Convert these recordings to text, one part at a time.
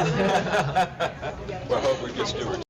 Well, I hope we get stewards.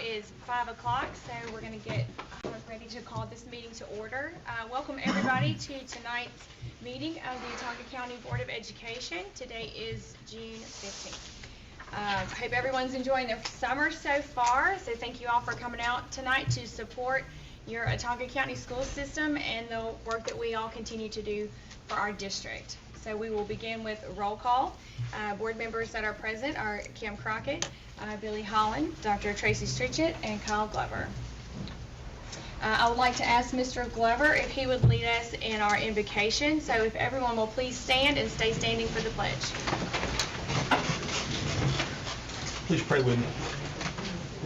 Is 5 o'clock, so we're going to get ready to call this meeting to order. Welcome everybody to tonight's meeting of the Watauga County Board of Education. Today is June 15th. I hope everyone's enjoying their summer so far, so thank you all for coming out tonight to support your Watauga County school system and the work that we all continue to do for our district. So we will begin with roll call. Board members that are present are Kim Crockett, Billy Holland, Dr. Tracy Stritchett, and Kyle Glover. I would like to ask Mr. Glover if he would lead us in our invocation. So if everyone will please stand and stay standing for the pledge. Please pray with me.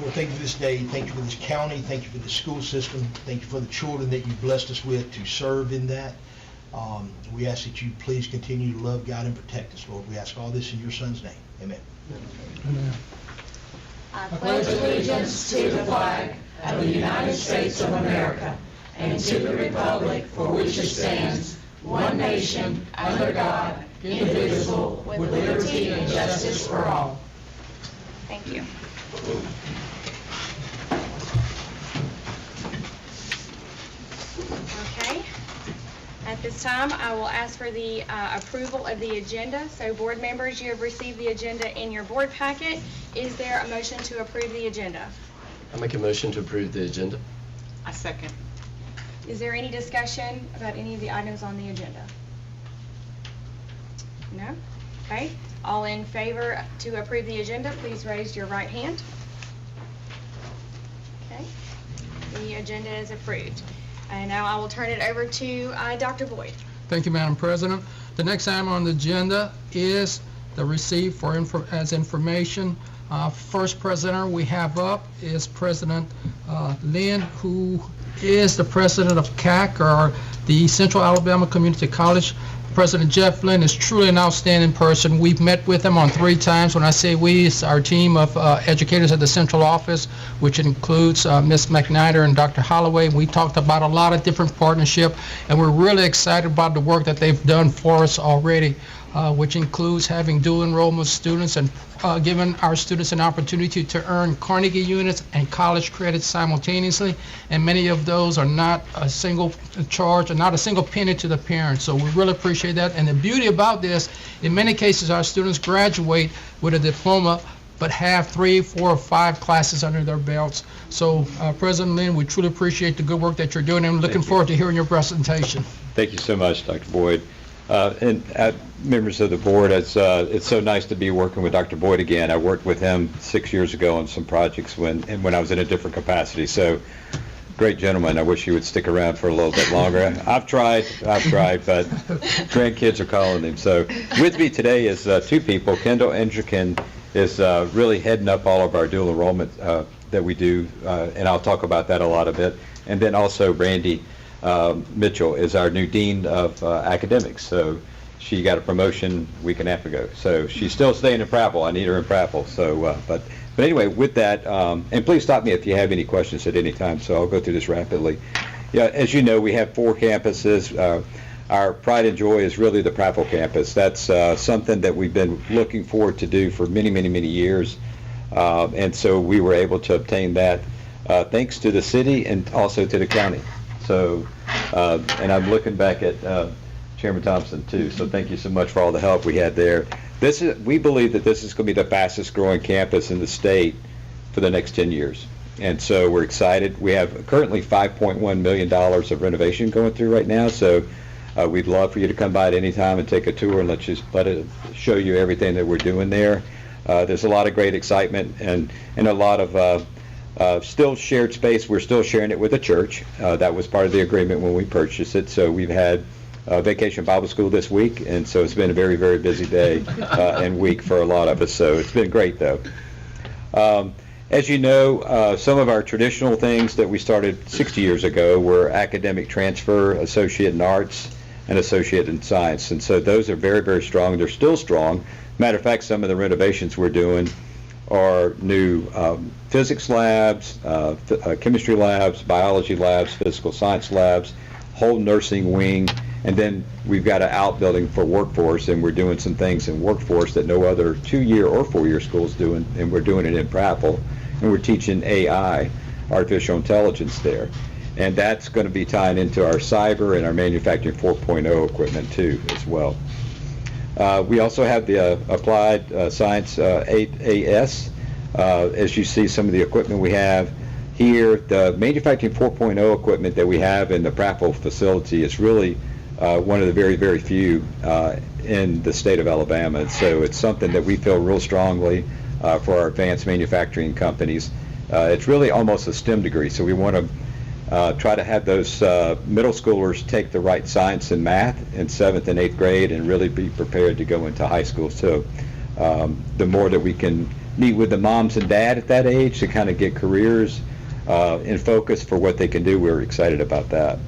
Lord, thank you for this day. Thank you for this county. Thank you for the school system. Thank you for the children that you blessed us with to serve in that. We ask that you please continue to love, guide, and protect us, Lord. We ask all this in your Son's name. Amen. Amen. I pledge allegiance to the flag of the United States of America and to the republic for which it stands, one nation, under God, indivisible, with liberty and justice for all. Thank you. Okay. At this time, I will ask for the approval of the agenda. So board members, you have received the agenda in your board packet. Is there a motion to approve the agenda? I make a motion to approve the agenda. I second. Is there any discussion about any of the items on the agenda? No? Okay. All in favor to approve the agenda, please raise your right hand. Okay. The agenda is approved. And now I will turn it over to Dr. Boyd. Thank you, Madam President. The next item on the agenda is the receipt for as information. First presenter we have up is President Lynn, who is the president of CAC, or the Central Alabama Community College. President Jeff Lynn is truly an outstanding person. We've met with him on 3 times. When I say we, it's our team of educators at the central office, which includes Ms. McNider and Dr. Holloway. We talked about a lot of different partnership, and we're really excited about the work that they've done for us already, which includes having dual enrollment students and giving our students an opportunity to earn Carnegie units and college credits simultaneously, and many of those are not a single charge or not a single penny to the parents. So we really appreciate that. And the beauty about this, in many cases our students graduate with a diploma but have 3, 4, or 5 classes under their belts. So President Lynn, we truly appreciate the good work that you're doing, and I'm looking forward to hearing your presentation. Thank you so much, Dr. Boyd. And members of the board, it's so nice to be working with Dr. Boyd again. I worked with him 6 years ago on some projects when I was in a different capacity. So, great gentleman. I wish he would stick around for a little bit longer. I've tried, but grandkids are calling him. So, with me today is 2 people. Kendall Endricken is really heading up all of our dual enrollment that we do, and I'll talk about that a lot of it. And then also Brandy Mitchell is our new Dean of Academics. So she got a promotion a week and a half ago. So she's still staying in Prattville. I need her in Prattville. So, but anyway, with that, and please stop me if you have any questions at any time. So I'll go through this rapidly. Yeah, as you know, we have 4 campuses. Our pride and joy is really the Prattville campus. That's something that we've been looking forward to do for many, many, many years. And so we were able to obtain that thanks to the city and also to the county. So, and I'm looking back at Chairman Thompson too. So thank you so much for all the help we had there. We believe that this is going to be the fastest growing campus in the state for the next 10 years. And so we're excited. We have currently $5.1 million of renovation going through right now. So we'd love for you to come by at any time and take a tour and let it show you everything that we're doing there. There's a lot of great excitement and a lot of still shared space. We're still sharing it with the church. That was part of the agreement when we purchased it. So we've had Vacation Bible School this week, and so it's been a very, very busy day and week for a lot of us. So it's been great, though. As you know, some of our traditional things that we started 60 years ago were academic transfer, associate in arts, and associate in science. And so those are very, very strong. They're still strong. Matter of fact, some of the renovations we're doing are new physics labs, chemistry labs, biology labs, physical science labs, whole nursing wing, and then we've got an outbuilding for workforce, and we're doing some things in workforce that no other 2-year or 4-year school is doing, and we're doing it in Prattville, and we're teaching AI, artificial intelligence there. And that's going to be tying into our cyber and our manufacturing 4.0 equipment too as well. We also have the Applied Science 8AS. As you see some of the equipment we have here, the manufacturing 4.0 equipment that we have in the Prattville facility is really one of the very, very few in the state of Alabama. And so it's something that we feel real strongly for our advanced manufacturing companies. It's really almost a STEM degree, so we want to try to have those middle schoolers take the right science and math in 7th and 8th grade and really be prepared to go into high school. So the more that we can meet with the moms and dad at that age to kind of get careers in focus for what they can do. We're excited about that.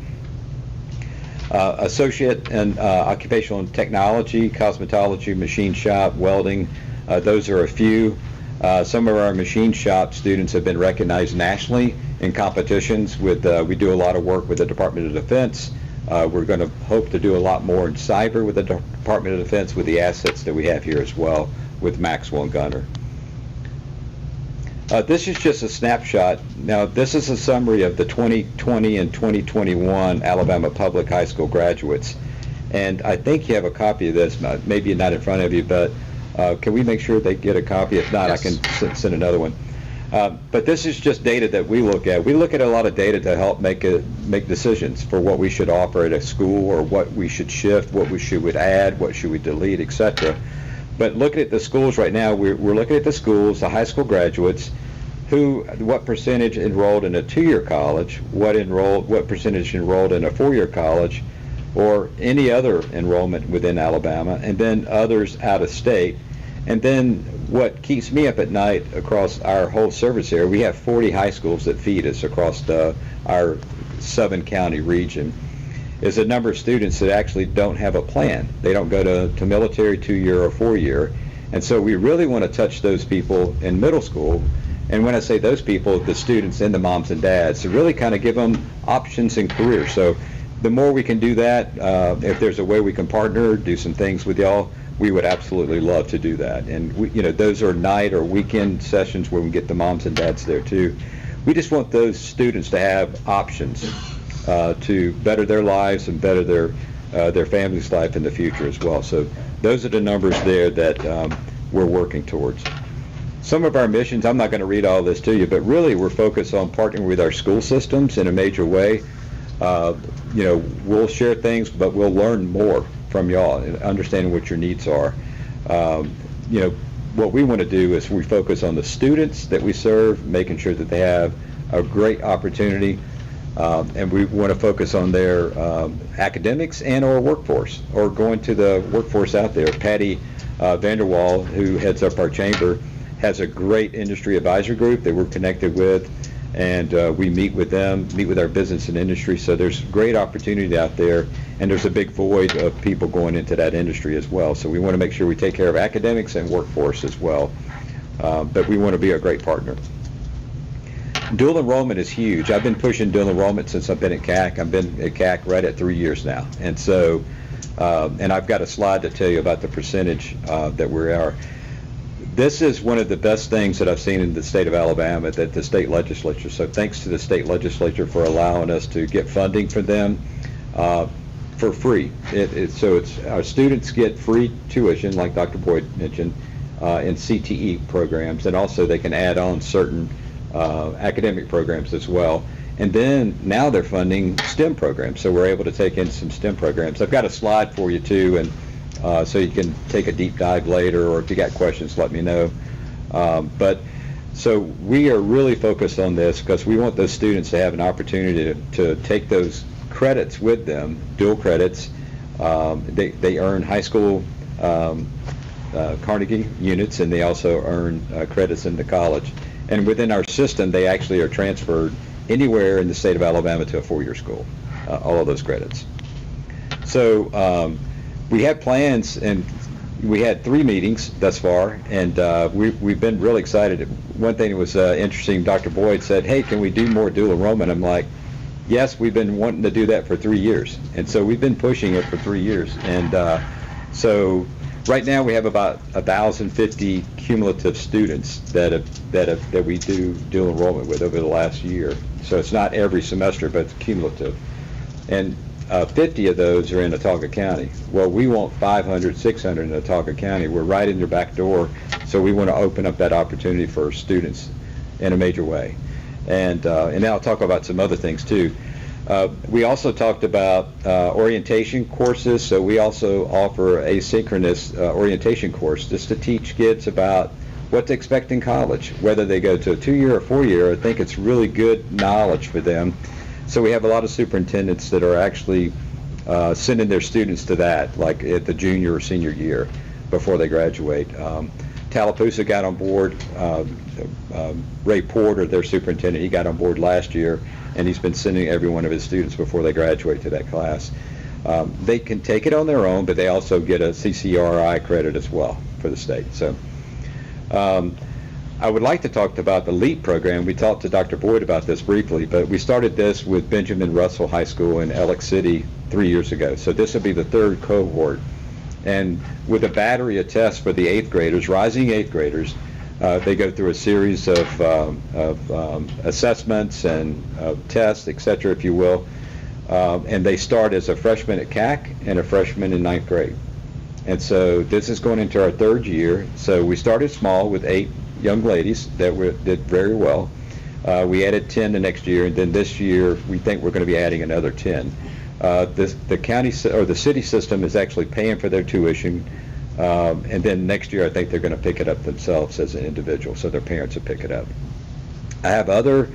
Associate in occupational technology, cosmetology, machine shop, welding, those are a few. Some of our machine shop students have been recognized nationally in competitions with, we do a lot of work with the Department of Defense. We're going to hope to do a lot more in cyber with the Department of Defense with the assets that we have here as well with Maxwell and Gunner. This is just a snapshot. Now, this is a summary of the 2020 and 2021 Alabama Public High School graduates. And I think you have a copy of this, maybe not in front of you, but can we make sure they get a copy? If not, Yes. I can send another one. But this is just data that we look at. We look at a lot of data to help make decisions for what we should offer at a school, or what we should shift, what we should add, what should we delete, etc. But looking at the schools right now, we're looking at the schools, the high school graduates, what percentage enrolled in a 2-year college, what percentage enrolled in a 4-year college, or any other enrollment within Alabama, and then others out of state. And then what keeps me up at night across our whole service area, we have 40 high schools that feed us across our 7-county region, is a number of students that actually don't have a plan. They don't go to military 2-year or 4-year. And so we really want to touch those people in middle school. And when I say those people, the students and the moms and dads, to really kind of give them options in careers. So the more we can do that, if there's a way we can partner, do some things with y'all, we would absolutely love to do that. And those are night or weekend sessions where we get the moms and dads there too. We just want those students to have options to better their lives and better their family's life in the future as well. So those are the numbers there that we're working towards. Some of our missions, I'm not going to read all this to you, but really we're focused on partnering with our school systems in a major way. We'll share things, but we'll learn more from y'all and understanding what your needs are. What we want to do is we focus on the students that we serve, making sure that they have a great opportunity, and we want to focus on their academics and or workforce, or going to the workforce out there. Patty Vanderwall, who heads up our chamber, has a great industry advisory group that we're connected with, and we meet with them, meet with our business and industry. So there's great opportunity out there, and there's a big void of people going into that industry as well. So we want to make sure we take care of academics and workforce as well, but we want to be a great partner. Dual enrollment is huge. I've been pushing dual enrollment since I've been at CAC. I've been at CAC right at 3 years now, and so and I've got a slide to tell you about the percentage that we are. This is one of the best things that I've seen in the state of Alabama, that the state legislature, so thanks to the state legislature for allowing us to get funding for them for free. So our students get free tuition, like Dr. Boyd mentioned, in CTE programs, and also they can add on certain academic programs as well. And then now they're funding STEM programs, so we're able to take in some STEM programs. I've got a slide for you too, and so you can take a deep dive later, or if you got questions, let me know. So we are really focused on this because we want those students to have an opportunity to take those credits with them, dual credits. They earn high school Carnegie units, and they also earn credits into college. And within our system, they actually are transferred anywhere in the state of Alabama to a 4-year school, all of those credits. So we have plans, and we had 3 meetings thus far, and we've been really excited. One thing that was interesting, Dr. Boyd said, hey, can we do more dual enrollment? I'm like, yes, we've been wanting to do that for 3 years. And so we've been pushing it for 3 years. And so right now we have about 1,050 cumulative students that we do dual enrollment with over the last year. So it's not every semester, but it's cumulative. And 50 of those are in Autauga County. Well, we want 500, 600 in Autauga County. We're right in their back door, so we want to open up that opportunity for students in a major way. And now I'll talk about some other things too. We also talked about orientation courses, so we also offer asynchronous orientation course just to teach kids about what to expect in college, whether they go to a 2-year or 4-year. I think it's really good knowledge for them. So we have a lot of superintendents that are actually sending their students to that, like at the junior or senior year before they graduate. Tallapoosa got on board. Ray Porter, their superintendent, he got on board last year, and he's been sending every one of his students before they graduate to that class. They can take it on their own, but they also get a CCRI credit as well for the state. So I would like to talk about the LEAP program. We talked to Dr. Boyd about this briefly, but we started this with Benjamin Russell High School in Alex City 3 years ago. So this will be the third cohort. And with a battery of tests for the 8th graders, rising 8th graders, they go through a series of assessments and tests, et cetera, if you will. And they start as a freshman at CAC and a freshman in 9th grade. And so this is going into our 3rd year. So we started small with 8 young ladies that did very well. We added 10 the next year, and then this year we think we're going to be adding another 10. The county or the city system is actually paying for their tuition, and then next year I think they're going to pick it up themselves as an individual, so their parents will pick it up. I have other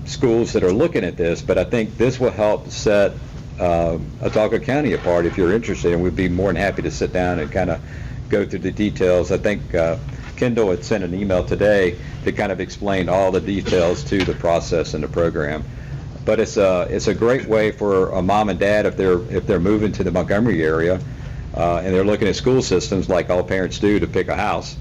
schools that are looking at this, but I think this will help set Autauga County apart if you're interested, and we'd be more than happy to sit down and kind of go through the details. I think Kendall had sent an email today that kind of explained all the details to the process and the program. But it's a great way for a mom and dad if they're moving to the Montgomery area and they're looking at school systems like all parents do to pick a house.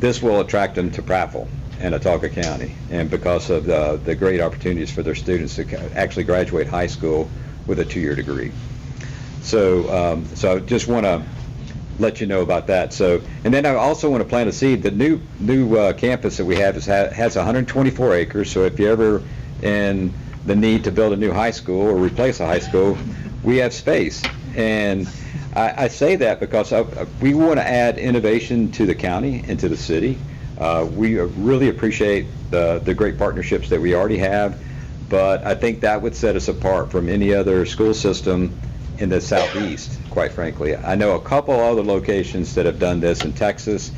This will attract them to Prattville and Autauga County, and because of the great opportunities for their students to actually graduate high school with a 2-year degree. So I just want to let you know about that. So, and then I also want to plant a seed. The new campus that we have has 124 acres. So if you're ever in the need to build a new high school or replace a high school, we have space. And I say that because we want to add innovation to the county and to the city. We really appreciate the great partnerships that we already have, but I think that would set us apart from any other school system in the southeast, quite frankly. I know a couple other locations that have done this in Texas.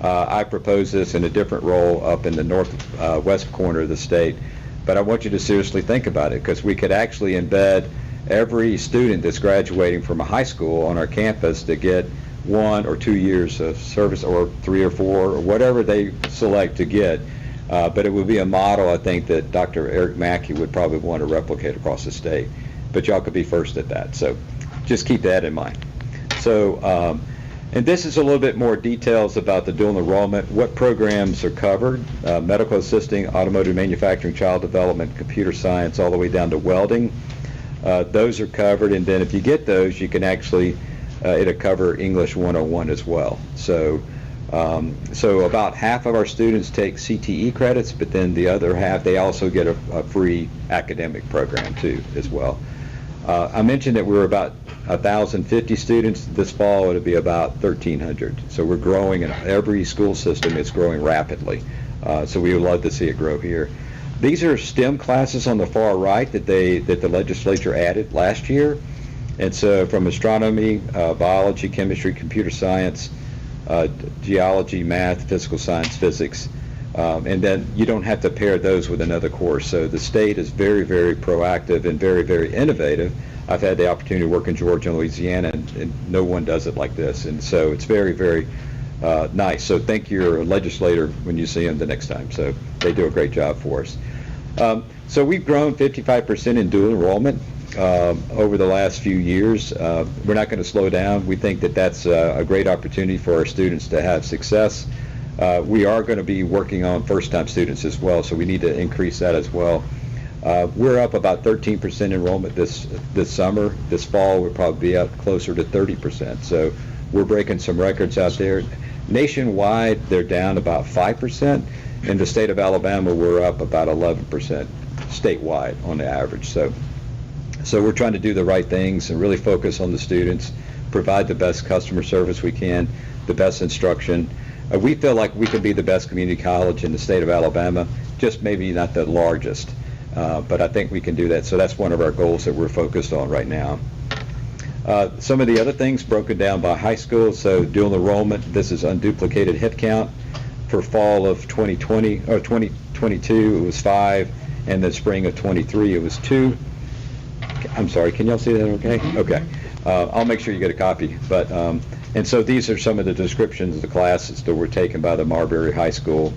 I propose this in a different role up in the northwest corner of the state, but I want you to seriously think about it, because we could actually embed every student that's graduating from a high school on our campus to get 1 or 2 years of service, or 3 or 4, or whatever they select to get. But it would be a model, I think, that Dr. Eric Mackey would probably want to replicate across the state. But y'all could be first at that, so just keep that in mind. So, and this is a little bit more details about the dual enrollment, what programs are covered: medical assisting, automotive manufacturing, child development, computer science, all the way down to welding. Those are covered, and then if you get those, you can actually, it'll cover English 101 as well. So, so about half of our students take CTE credits, but then the other half, they also get a free academic program too, as well. I mentioned that we're about 1,050 students. This fall it'll be about 1,300. So we're growing in every school system. It's growing rapidly. So we would love to see it grow here. These are STEM classes on the far right that the legislature added last year. And so from astronomy, biology, chemistry, computer science, geology, math, physical science, physics, and then you don't have to pair those with another course. So the state is very, very proactive and very, very innovative. I've had the opportunity to work in Georgia and Louisiana, and no one does it like this. And so it's very, very nice. So thank your legislator when you see them the next time. So they do a great job for us. So we've grown 55% in dual enrollment over the last few years. We're not going to slow down. We think that that's a great opportunity for our students to have success. We are going to be working on first-time students as well, so we need to increase that as well. We're up about 13% enrollment this summer. This fall we'll probably be up closer to 30%. So we're breaking some records out there. Nationwide, they're down about 5%. In the state of Alabama, we're up about 11% statewide on the average. So we're trying to do the right things and really focus on the students, provide the best customer service we can, the best instruction. We feel like we can be the best community college in the state of Alabama, just maybe not the largest, but I think we can do that. So that's one of our goals that we're focused on right now. Some of the other things broken down by high school. So dual enrollment, this is unduplicated head count. For fall of 2020 or 2022, it was 5, and the spring of 23, it was 2. I'm sorry, can y'all see that okay? Okay. I'll make sure you get a copy. But And so these are some of the descriptions of the classes that were taken by the Marbury High School.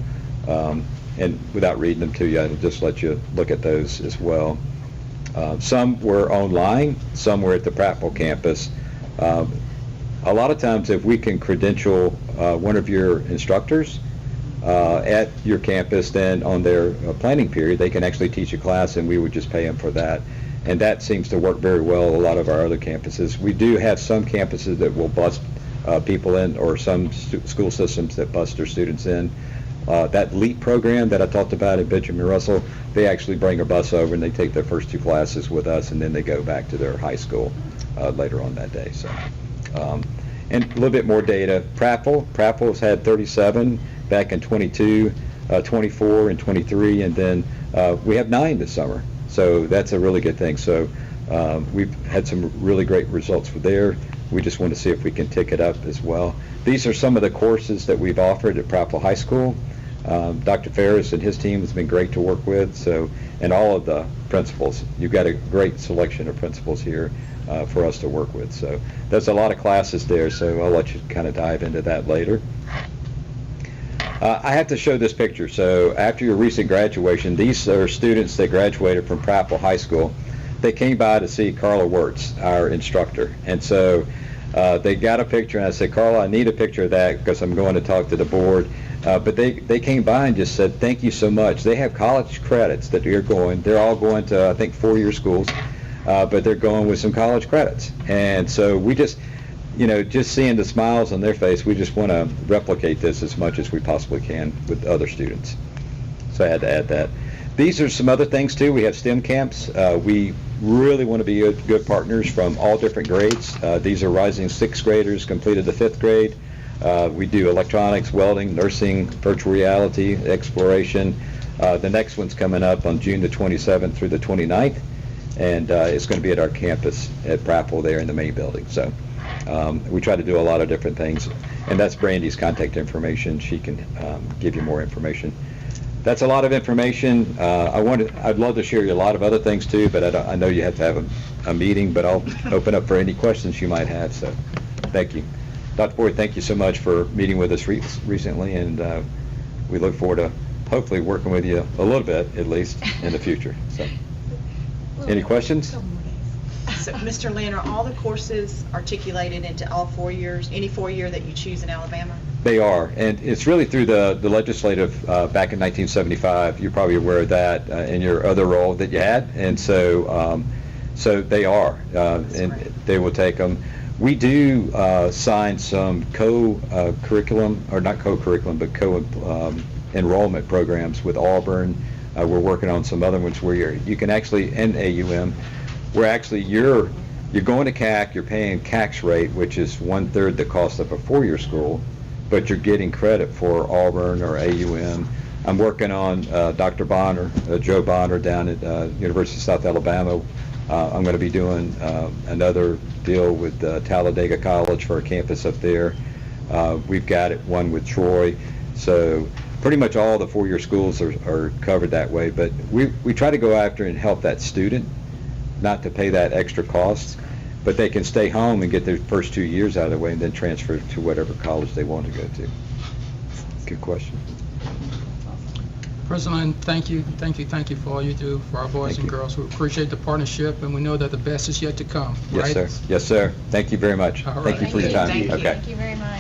And without reading them to you, I'll just let you look at those as well. Some were online, some were at the Prattville campus. A lot of times if we can credential one of your instructors at your campus, then on their planning period, they can actually teach a class and we would just pay them for that. And that seems to work very well a lot of our other campuses. We do have some campuses that will bus people in, or some school systems that bus their students in. That LEAP program that I talked about at Benjamin Russell, they actually bring a bus over and they take their first 2 classes with us, and then they go back to their high school later on that day. So, and a little bit more data. Prattville's had 37 back in 22, 24 and 23, and then we have 9 this summer. So that's a really good thing. So we've had some really great results for there. We just want to see if we can tick it up as well. These are some of the courses that we've offered at Prattville High School. Dr. Ferris and his team has been great to work with. So, and all of the principals. You've got a great selection of principals here for us to work with. So there's a lot of classes there, so I'll let you kind of dive into that later. I have to show this picture. So after your recent graduation, these are students that graduated from Prattville High School. They came by to see Carla Wirtz, our instructor. And so they got a picture, and I said, Carla, I need a picture of that because I'm going to talk to the board. But they came by and just said, thank you so much. They have college credits that they're all going to, I think, 4-year schools, but they're going with some college credits. And so we just, just seeing the smiles on their face, we just want to replicate this as much as we possibly can with other students. So I had to add that. These are some other things too. We have STEM camps. We really want to be good partners from all different grades. These are rising 6th graders, completed the 5th grade. We do electronics, welding, nursing, virtual reality, exploration. The next one's coming up on June the 27th through the 29th, and it's going to be at our campus at Prattville there in the main building. So we try to do a lot of different things, and that's Brandy's contact information. She can give you more information. That's a lot of information. I'd love to share you a lot of other things too, but I know you have to have a meeting, but I'll open up for any questions you might have, so thank you. Dr. Boyd, thank you so much for meeting with us recently, and we look forward to hopefully working with you a little bit, at least, in the future. So, any questions? So, Mr. Lynn, are all the courses articulated into all 4 years, any 4-year that you choose in Alabama? They are, and it's really through the legislative back in 1975. You're probably aware of that in your other role that you had, and so they are, and they will take them. We do sign some co-curriculum, or not co-curriculum, but co-enrollment programs with Auburn. We're working on some other ones where you can actually, and AUM, where actually you're going to CAC, you're paying CAC's rate, which is 1/3 the cost of a 4-year school, but you're getting credit for Auburn or AUM. I'm working on Dr. Bonner, Joe Bonner down at University of South Alabama. I'm going to be doing another deal with Talladega College for a campus up there. We've got one with Troy. So pretty much all the 4-year schools are covered that way. But we try to go after and help that student, not to pay that extra cost, but they can stay home and get their first 2 years out of the way and then transfer to whatever college they want to go to. Good question. President, thank you for all you do for our boys and girls. We appreciate the partnership, and we know that the best is yet to come, Yes, right? sir. Yes, sir. Thank you very much. All right. Thank you for your time. Thank you. Okay. Thank you very much.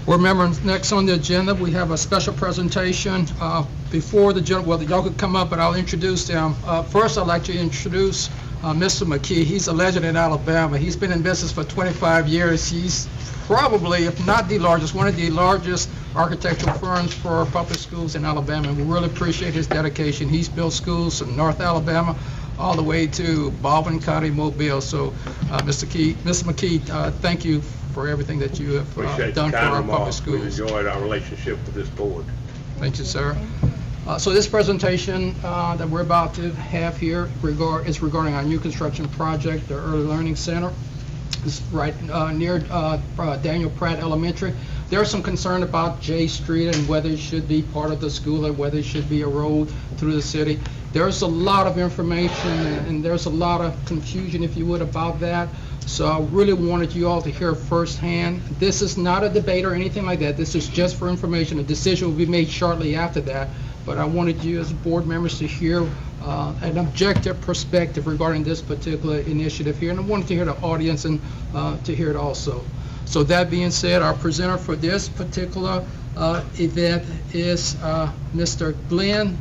Board members, next on the agenda, we have a special presentation before the general, well, y'all could come up, but I'll introduce them. First, I'd like to introduce Mr. McKee. He's a legend in Alabama. He's been in business for 25 years. He's probably, if not the largest, one of the largest architectural firms for public schools in Alabama. And we really appreciate his dedication. He's built schools from North Alabama all the way to Baldwin County, Mobile. So, Mr. McKee, thank you for everything that you have Appreciate done the for kind our remarks. public We've schools. enjoyed our relationship with this board. Thank you, sir. So this presentation that we're about to have here is regarding our new construction project, the Early Learning Center. It's right near Daniel Pratt Elementary. There's some concern about J Street and whether it should be part of the school or whether it should be a road through the city. There's a lot of information and there's a lot of confusion, if you would, about that. So I really wanted you all to hear firsthand. This is not a debate or anything like that. This is just for information. A decision will be made shortly after that. But I wanted you as board members to hear an objective perspective regarding this particular initiative here. And I wanted to hear the audience and to hear it also. So that being said, our presenter for this particular event is Mr. Glenn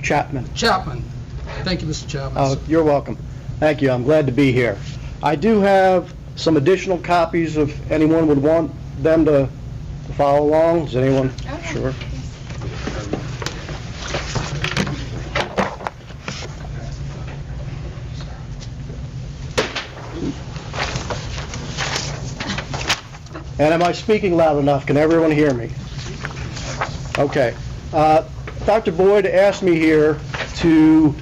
Chapman. Thank you, Mr. Chapman. You're welcome. Thank you. I'm glad to be here. I do have some additional copies if anyone would want them to follow along. Is anyone? Okay. Sure. And am I speaking loud enough? Can everyone hear me? Okay. Dr. Boyd asked me here to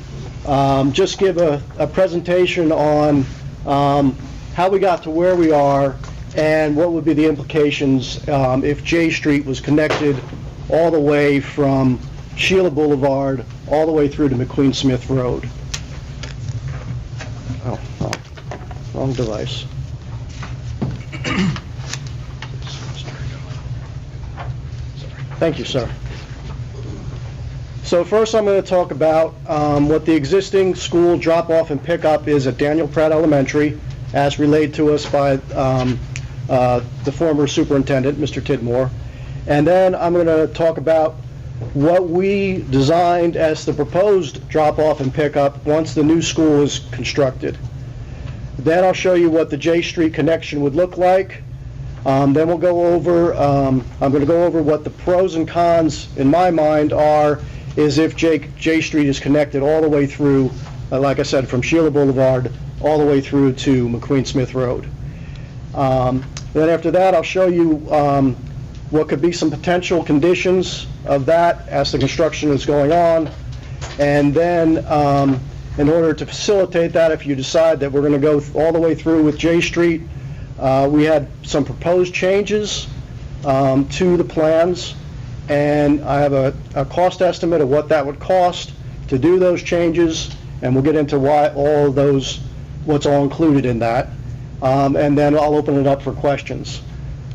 just give a presentation on how we got to where we are and what would be the implications if J Street was connected all the way from Sheila Boulevard all the way through to McQueen Smith Road. Oh, wrong device. Thank you, sir. So first I'm going to talk about what the existing school drop-off and pickup is at Daniel Pratt Elementary, as relayed to us by the former superintendent, Mr. Tidmore. And then I'm going to talk about what we designed as the proposed drop-off and pickup once the new school is constructed. Then I'll show you what the J Street connection would look like. Then we'll go over, I'm going to go over what the pros and cons in my mind are is if J Street is connected all the way through, like I said, from Sheila Boulevard all the way through to McQueen Smith Road. Then after that, I'll show you what could be some potential conditions of that as the construction is going on. And then in order to facilitate that, if you decide that we're going to go all the way through with J Street, we had some proposed changes to the plans, and I have a cost estimate of what that would cost to do those changes, and we'll get into why all of those, what's all included in that, and then I'll open it up for questions.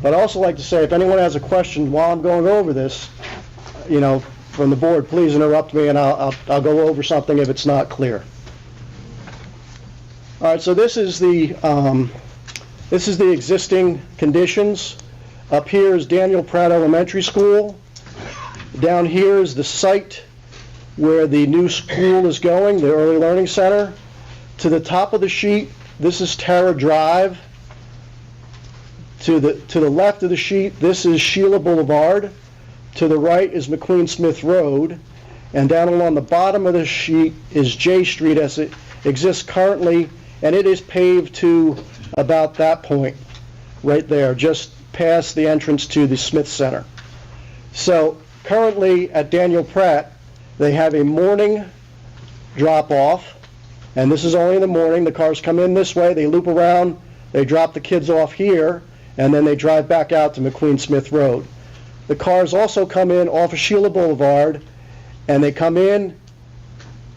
But I'd also like to say, if anyone has a question while I'm going over this, you know, from the board, please interrupt me and I'll go over something if it's not clear. All right, so this is the existing conditions. Up here is Daniel Pratt Elementary School. Down here is the site where the new school is going, the Early Learning Center. To the top of the sheet, this is Tara Drive. To the left of the sheet, this is Sheila Boulevard. To the right is McQueen Smith Road. And down along the bottom of the sheet is J Street as it exists currently, and it is paved to about that point, right there, just past the entrance to the Smith Center. So currently at Daniel Pratt, they have a morning drop-off, and this is only in the morning. The cars come in this way, they loop around, they drop the kids off here, and then they drive back out to McQueen Smith Road. The cars also come in off of Sheila Boulevard, and they come in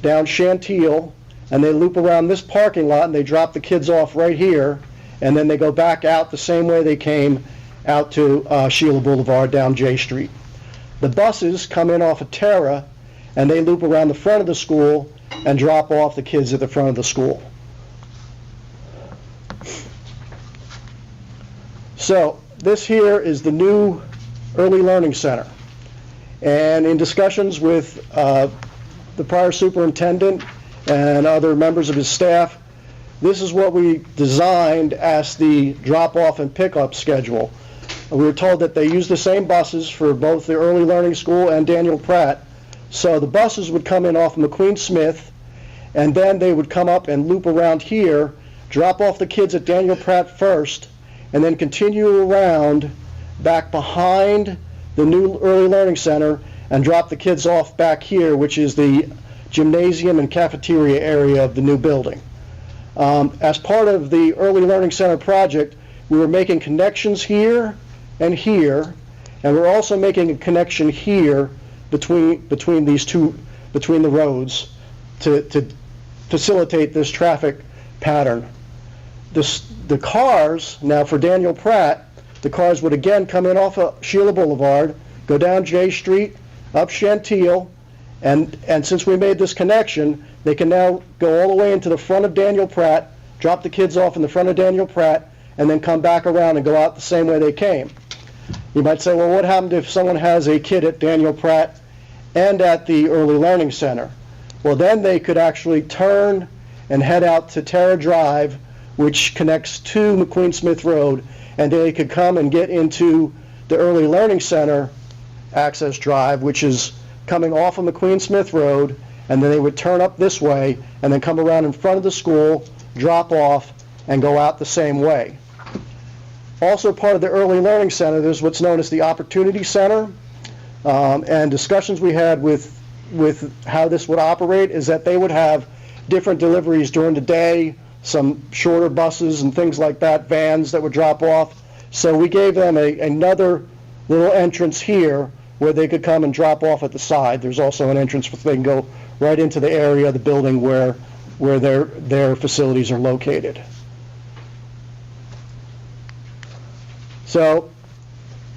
down Chantil, and they loop around this parking lot, and they drop the kids off right here, and then they go back out the same way they came out to Sheila Boulevard down J Street. The buses come in off of Tara, and they loop around the front of the school and drop off the kids at the front of the school. So this here is the new Early Learning Center. And in discussions with the prior superintendent and other members of his staff, this is what we designed as the drop-off and pickup schedule. We were told that they use the same buses for both the Early Learning School and Daniel Pratt. So the buses would come in off McQueen Smith, and then they would come up and loop around here, drop off the kids at Daniel Pratt first, and then continue around back behind the new Early Learning Center and drop the kids off back here, which is the gymnasium and cafeteria area of the new building. As part of the Early Learning Center project, we were making connections here and here, and we're also making a connection here between the roads to facilitate this traffic pattern. The cars, now for Daniel Pratt, the cars would again come in off of Sheila Boulevard, go down J Street, up Chantil, and since we made this connection, they can now go all the way into the front of Daniel Pratt, drop the kids off in the front of Daniel Pratt, and then come back around and go out the same way they came. You might say, well, what happened if someone has a kid at Daniel Pratt and at the Early Learning Center? Well, then they could actually turn and head out to Terra Drive, which connects to McQueen Smith Road, and they could come and get into the Early Learning Center access drive, which is coming off of McQueen Smith Road, and then they would turn up this way and then come around in front of the school, drop off, and go out the same way. Also part of the Early Learning Center, there's what's known as the Opportunity Center, and discussions we had with how this would operate is that they would have different deliveries during the day, some shorter buses and things like that, vans that would drop off. So we gave them another little entrance here where they could come and drop off at the side. There's also an entrance where they can go right into the area of the building where their facilities are located. So,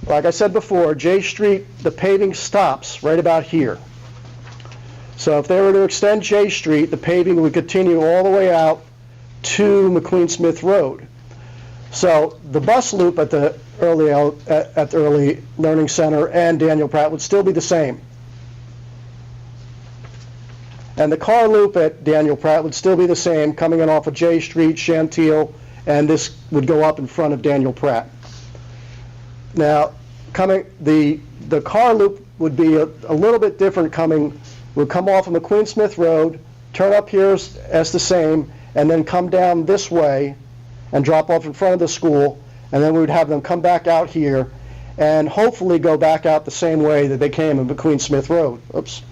like I said before, J Street, the paving stops right about here. So if they were to extend J Street, the paving would continue all the way out to McQueen Smith Road. So the bus loop at the Early Learning Center and Daniel Pratt would still be the same. And the car loop at Daniel Pratt would still be the same, coming in off of J Street, Chantil, and this would go up in front of Daniel Pratt. Now, the car loop would be a little bit different would come off of McQueen Smith Road, turn up here as the same, and then come down this way and drop off in front of the school, and then we would have them come back out here and hopefully go back out the same way that they came in McQueen Smith Road. Oops.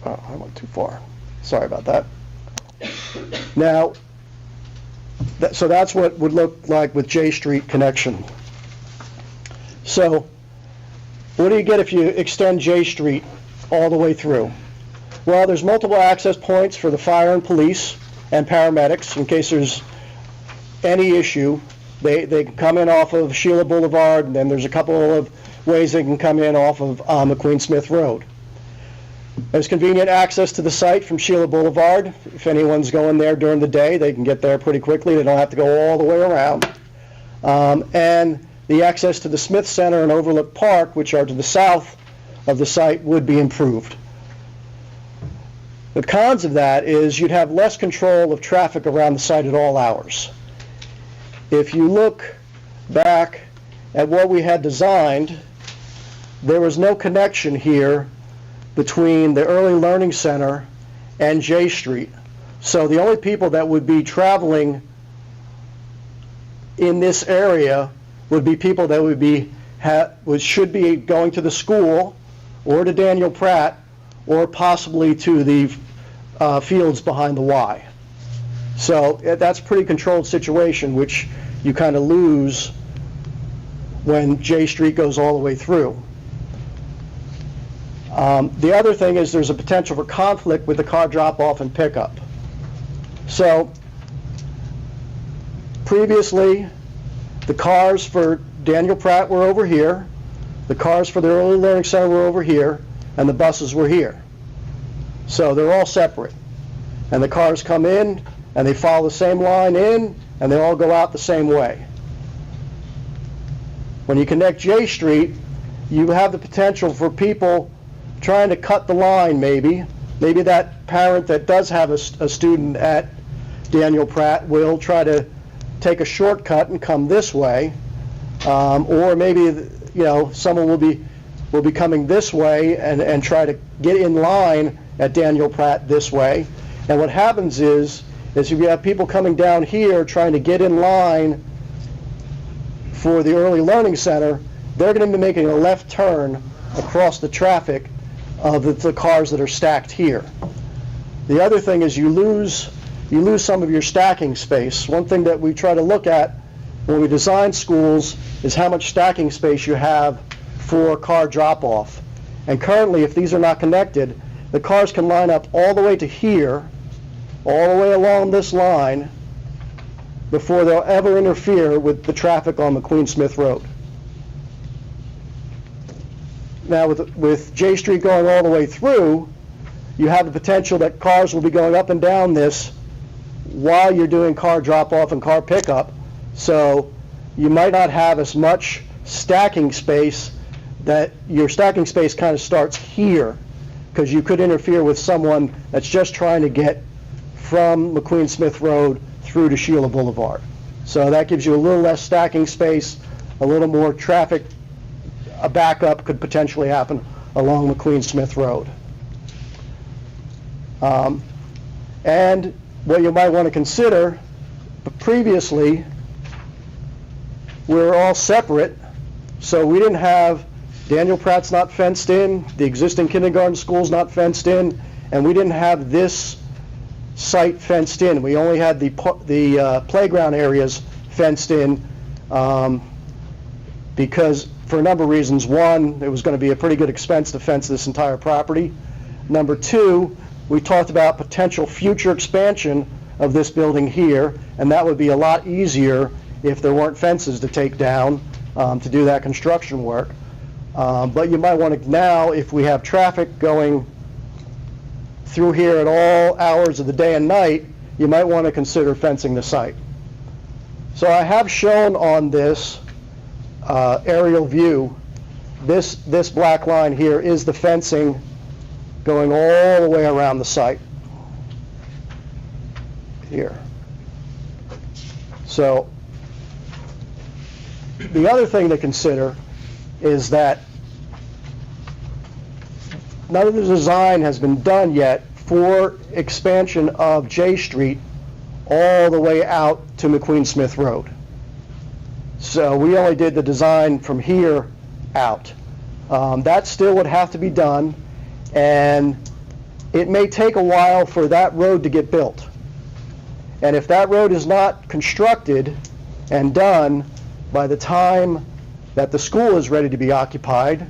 Oh, I went too far. Sorry about that. Now, so that's what would look like with J Street connection. So, what do you get if you extend J Street all the way through? Well, there's multiple access points for the fire and police and paramedics in case there's any issue. They can come in off of Sheila Boulevard, and then there's a couple of ways they can come in off of McQueen Smith Road. There's convenient access to the site from Sheila Boulevard. If anyone's going there during the day, they can get there pretty quickly. They don't have to go all the way around. And the access to the Smith Center and Overlook Park, which are to the south of the site, would be improved. The cons of that is you'd have less control of traffic around the site at all hours. If you look back at what we had designed, there was no connection here between the Early Learning Center and J Street. So the only people that would be traveling in this area would be people that should be going to the school or to Daniel Pratt or possibly to the fields behind the Y. So that's a pretty controlled situation, which you kind of lose when J Street goes all the way through. The other thing is there's a potential for conflict with the car drop-off and pickup. So previously, the cars for Daniel Pratt were over here, the cars for the Early Learning Center were over here, and the buses were here. So they're all separate. And the cars come in, and they follow the same line in, and they all go out the same way. When you connect J Street, you have the potential for people trying to cut the line maybe. Maybe that parent that does have a student at Daniel Pratt will try to take a shortcut and come this way. Or maybe, someone will be coming this way and try to get in line at Daniel Pratt this way. And what happens is if you have people coming down here trying to get in line for the Early Learning Center, they're going to be making a left turn across the traffic of the cars that are stacked here. The other thing is you lose some of your stacking space. One thing that we try to look at when we design schools is how much stacking space you have for car drop-off. And currently, if these are not connected, the cars can line up all the way to here, all the way along this line, before they'll ever interfere with the traffic on McQueen Smith Road. Now, with J Street going all the way through, you have the potential that cars will be going up and down this while you're doing car drop-off and car pickup, so you might not have as much stacking space. That your stacking space kind of starts here, because you could interfere with someone that's just trying to get from McQueen Smith Road through to Sheila Boulevard. So that gives you a little less stacking space, a little more traffic. A backup could potentially happen along McQueen Smith Road. And what you might want to consider, previously, we were all separate, so we didn't have, Daniel Pratt's not fenced in, the existing kindergarten school's not fenced in, and we didn't have this site fenced in. We only had the playground areas fenced in because, for a number of reasons. One, it was going to be a pretty good expense to fence this entire property. Number two, we talked about potential future expansion of this building here, and that would be a lot easier if there weren't fences to take down to do that construction work. But you might want to, now, if we have traffic going through here at all hours of the day and night, you might want to consider fencing the site. So I have shown on this aerial view, this black line here is the fencing going all the way around the site here. So the other thing to consider is that none of the design has been done yet for expansion of J Street all the way out to McQueen Smith Road. So we only did the design from here out. That still would have to be done, and it may take a while for that road to get built. And if that road is not constructed and done by the time that the school is ready to be occupied,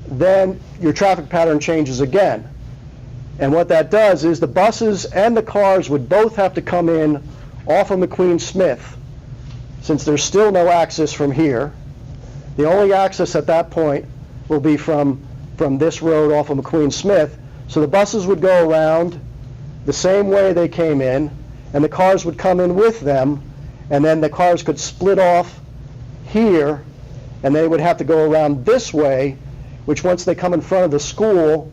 then your traffic pattern changes again. And what that does is the buses and the cars would both have to come in off of McQueen Smith, since there's still no access from here. The only access at that point will be from this road off of McQueen Smith. So the buses would go around the same way they came in, and the cars would come in with them, and then the cars could split off here, and they would have to go around this way, which once they come in front of the school,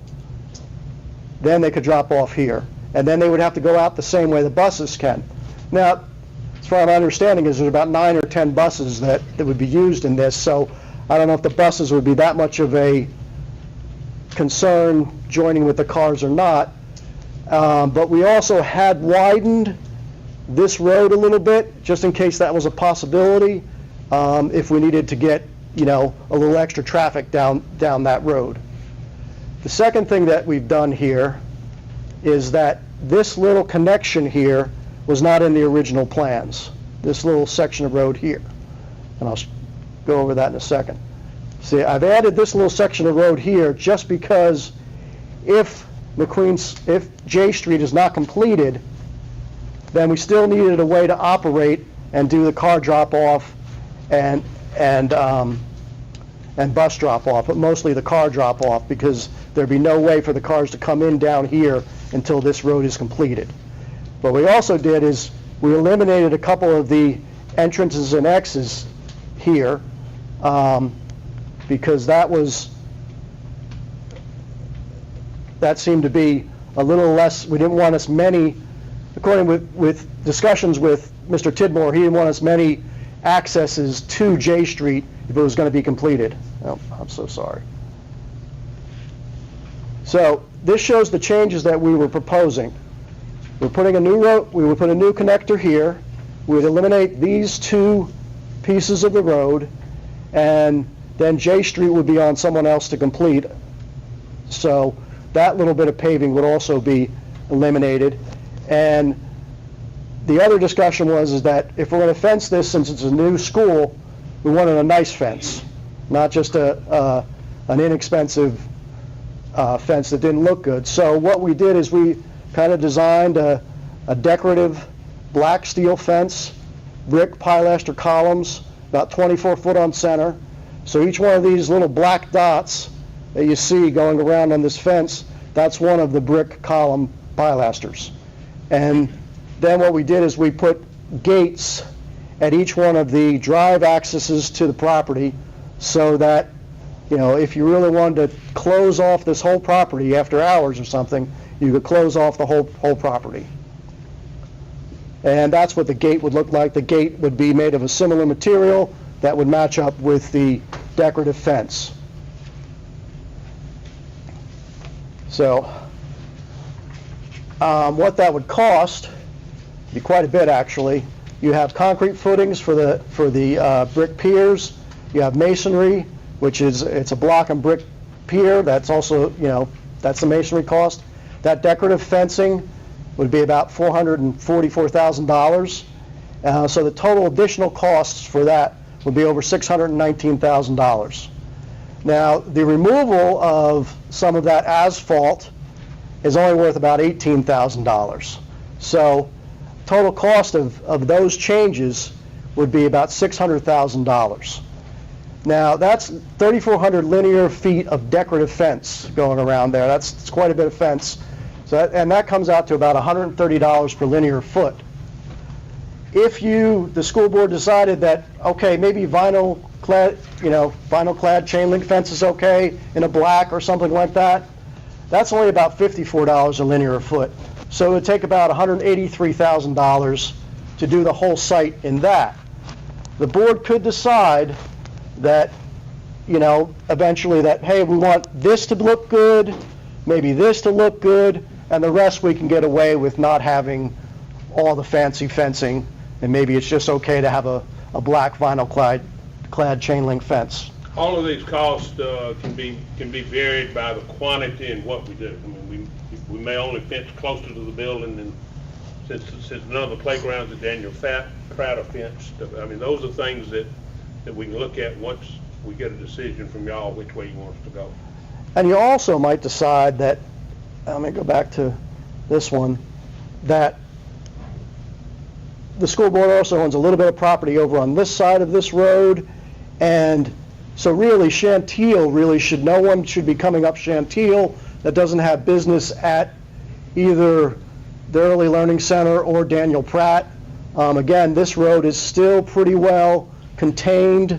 then they could drop off here. And then they would have to go out the same way the buses can. Now, as far as my understanding is, there's about 9 or 10 buses that would be used in this, so I don't know if the buses would be that much of a concern joining with the cars or not. But we also had widened this road a little bit, just in case that was a possibility, if we needed to get, a little extra traffic down that road. The second thing that we've done here is that this little connection here was not in the original plans, this little section of road here. And I'll go over that in a second. See, I've added this little section of road here just because if J Street is not completed, then we still needed a way to operate and do the car drop-off and bus drop-off, but mostly the car drop-off, because there'd be no way for the cars to come in down here until this road is completed. What we also did is we eliminated a couple of the entrances and exits here, because that seemed to be a little less, we didn't want as many, according with discussions with Mr. Tidmore, he didn't want as many accesses to J Street if it was going to be completed. Oh, I'm so sorry. So this shows the changes that we were proposing. We're putting a new road, we would put a new connector here, we would eliminate these two pieces of the road, and then J Street would be on someone else to complete. So that little bit of paving would also be eliminated. And the other discussion was that if we're going to fence this, since it's a new school, we wanted a nice fence, not just an inexpensive fence that didn't look good. So what we did is we kind of designed a decorative black steel fence, brick pilaster columns, about 24 foot on center. So each one of these little black dots that you see going around on this fence, that's one of the brick column pilasters. And then what we did is we put gates at each one of the drive accesses to the property so that, if you really wanted to close off this whole property after hours or something, you could close off the whole property. And that's what the gate would look like. The gate would be made of a similar material that would match up with the decorative fence. So, what that would cost, be quite a bit actually. You have concrete footings for the brick piers. You have masonry, which it's a block and brick pier. That's also, that's the masonry cost. That decorative fencing would be about $444,000. So the total additional costs for that would be over $619,000. Now, the removal of some of that asphalt is only worth about $18,000. So total cost of those changes would be about $600,000. Now, that's 3,400 linear feet of decorative fence going around there. That's quite a bit of fence. So and that comes out to about $130 per linear foot. If the school board decided that, okay, maybe vinyl clad chain link fence is okay in a black or something like that, that's only about $54 a linear foot. So it would take about $183,000 to do the whole site in that. The board could decide that, eventually that, hey, we want this to look good, maybe this to look good, and the rest we can get away with not having all the fancy fencing, and maybe it's just okay to have a black vinyl clad chain link fence. All of these costs can be varied by the quantity and what we do. I mean, we may only fence closer to the building, and since none of the playgrounds at Daniel Pratt are fenced, I mean, those are things that we can look at once we get a decision from y'all which way you want us to go. And you also might decide that, let me go back to this one, that the school board also owns a little bit of property over on this side of this road, and so really Chantil no one should be coming up Chantil that doesn't have business at either the Early Learning Center or Daniel Pratt. Again, this road is still pretty well contained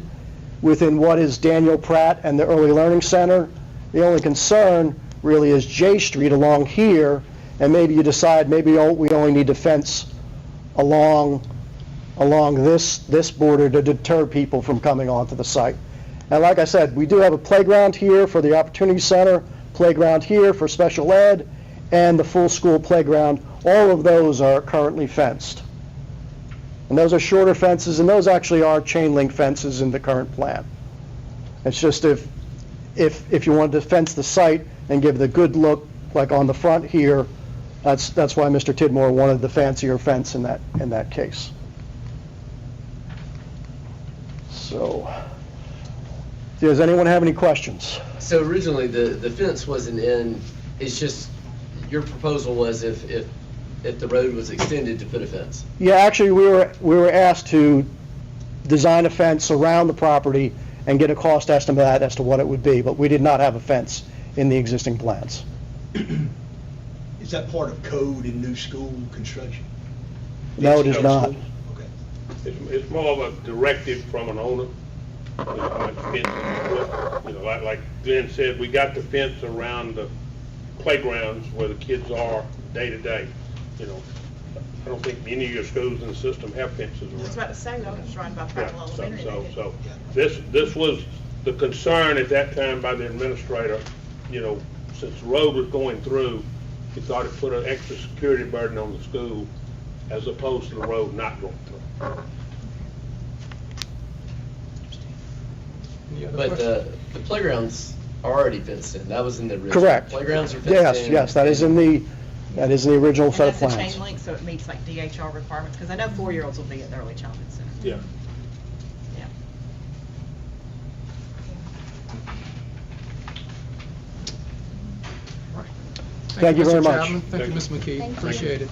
within what is Daniel Pratt and the Early Learning Center. The only concern really is J Street along here, and maybe you decide maybe we only need to fence along this border to deter people from coming onto the site. And like I said, we do have a playground here for the Opportunity Center, playground here for special ed, and the full school playground. All of those are currently fenced. And those are shorter fences, and those actually are chain link fences in the current plan. It's just if you wanted to fence the site and give the good look, like on the front here, that's why Mr. Tidmore wanted the fancier fence in that case. So, does anyone have any questions? So originally, the fence wasn't in, it's just, your proposal was if the road was extended to put a fence? Yeah, actually, we were asked to design a fence around the property and get a cost estimate as to what it would be, but we did not have a fence in the existing plans. Is that part of code in new school construction? No, it is not. Okay. It's more of a directive from an owner. Like Glenn said, we got the fence around the playgrounds where the kids are day to day. I don't think any of your schools in the system have fences around. I was about to say, I was right about Prattle Elementary. So this was the concern at that time by the administrator. Since the road was going through, he thought it put an extra security burden on the school as opposed to the road not going through. But the playgrounds are already fenced in. That was in the original. Correct. Playgrounds are fenced in. Yes, that is in the That is in the original set And of that's a plans. chain link, so it meets like DHR requirements, because I know 4-year-olds will be at the Early Childhood Center. Yeah. Yeah. Thank you very Mr. much. Chapman. Thank you, Ms. McKee. Thank you. Appreciate it.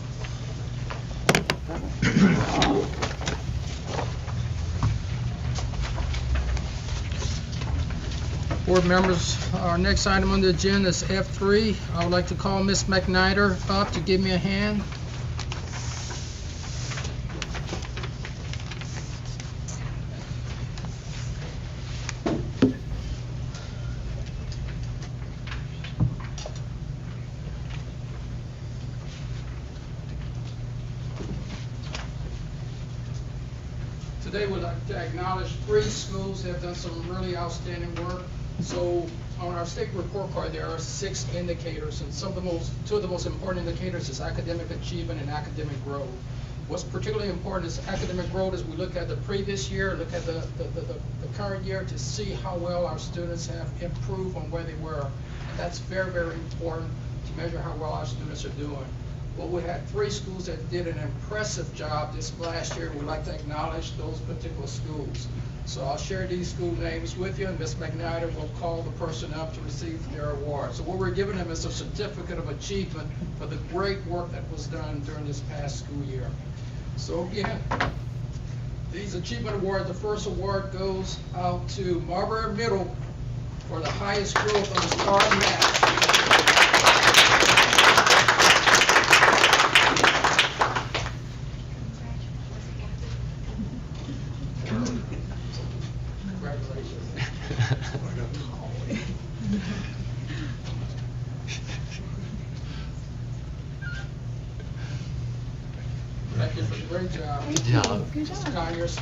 Board members, our next item on the agenda is F3. I would like to call Ms. McNider up to give me a hand. Today, we'd like to acknowledge 3 schools that have done some really outstanding work. So on our state report card, there are 6 indicators, and two of the most important indicators is academic achievement and academic growth. What's particularly important is academic growth as we look at the previous year, look at the current year to see how well our students have improved on where they were. And that's very, very important to measure how well our students are doing. Well, we had 3 schools that did an impressive job this last year. We'd like to acknowledge those particular schools. So I'll share these school names with you, and Ms. McNider will call the person up to receive their award. So what we're giving them is a certificate of achievement for the great work that was done during this past school year. So again, these achievement awards, the first award goes out to Marbury Middle for the highest growth on the STAR Math. Thank you for the great job. Good job. Mr. Conyers.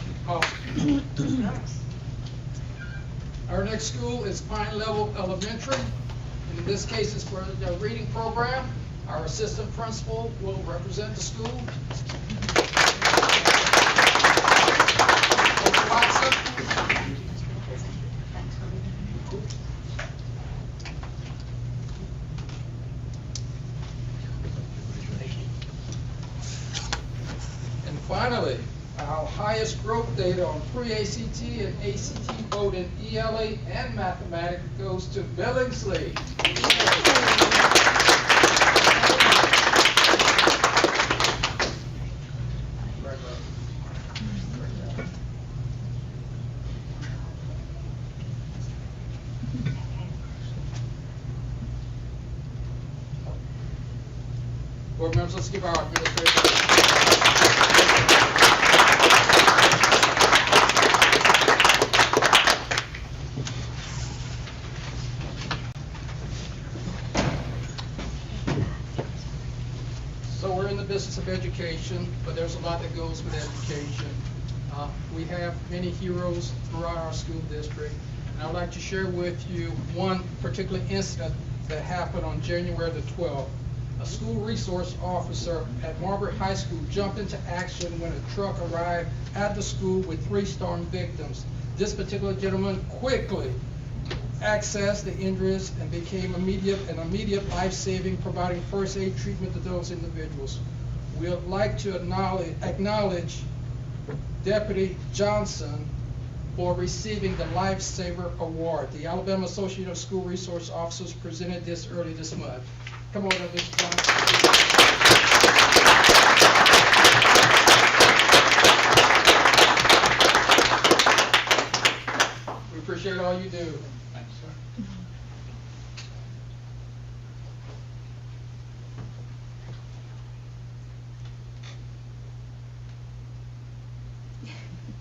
Our next school is Pine Level Elementary, and in this case, it's for the reading program. Our assistant principal will represent the school. Coach Watson. And finally, our highest growth data on pre-ACT and ACT vote in ELA and mathematics goes to Billingsley. Board members, let's give our administrator. So we're in the business of education, but there's a lot that goes with education. We have many heroes throughout our school district, and I'd like to share with you one particular incident that happened on January the 12th. A school resource officer at Marbury High School jumped into action when a truck arrived at the school with 3 storm victims. This particular gentleman quickly accessed the injuries and became immediate life-saving, providing first aid treatment to those individuals. We would like to acknowledge Deputy Johnson for receiving the Lifesaver Award. The Alabama Association of School Resource Officers presented this early this month. Come on up, Mr. Johnson. We appreciate all you do. Thanks, sir.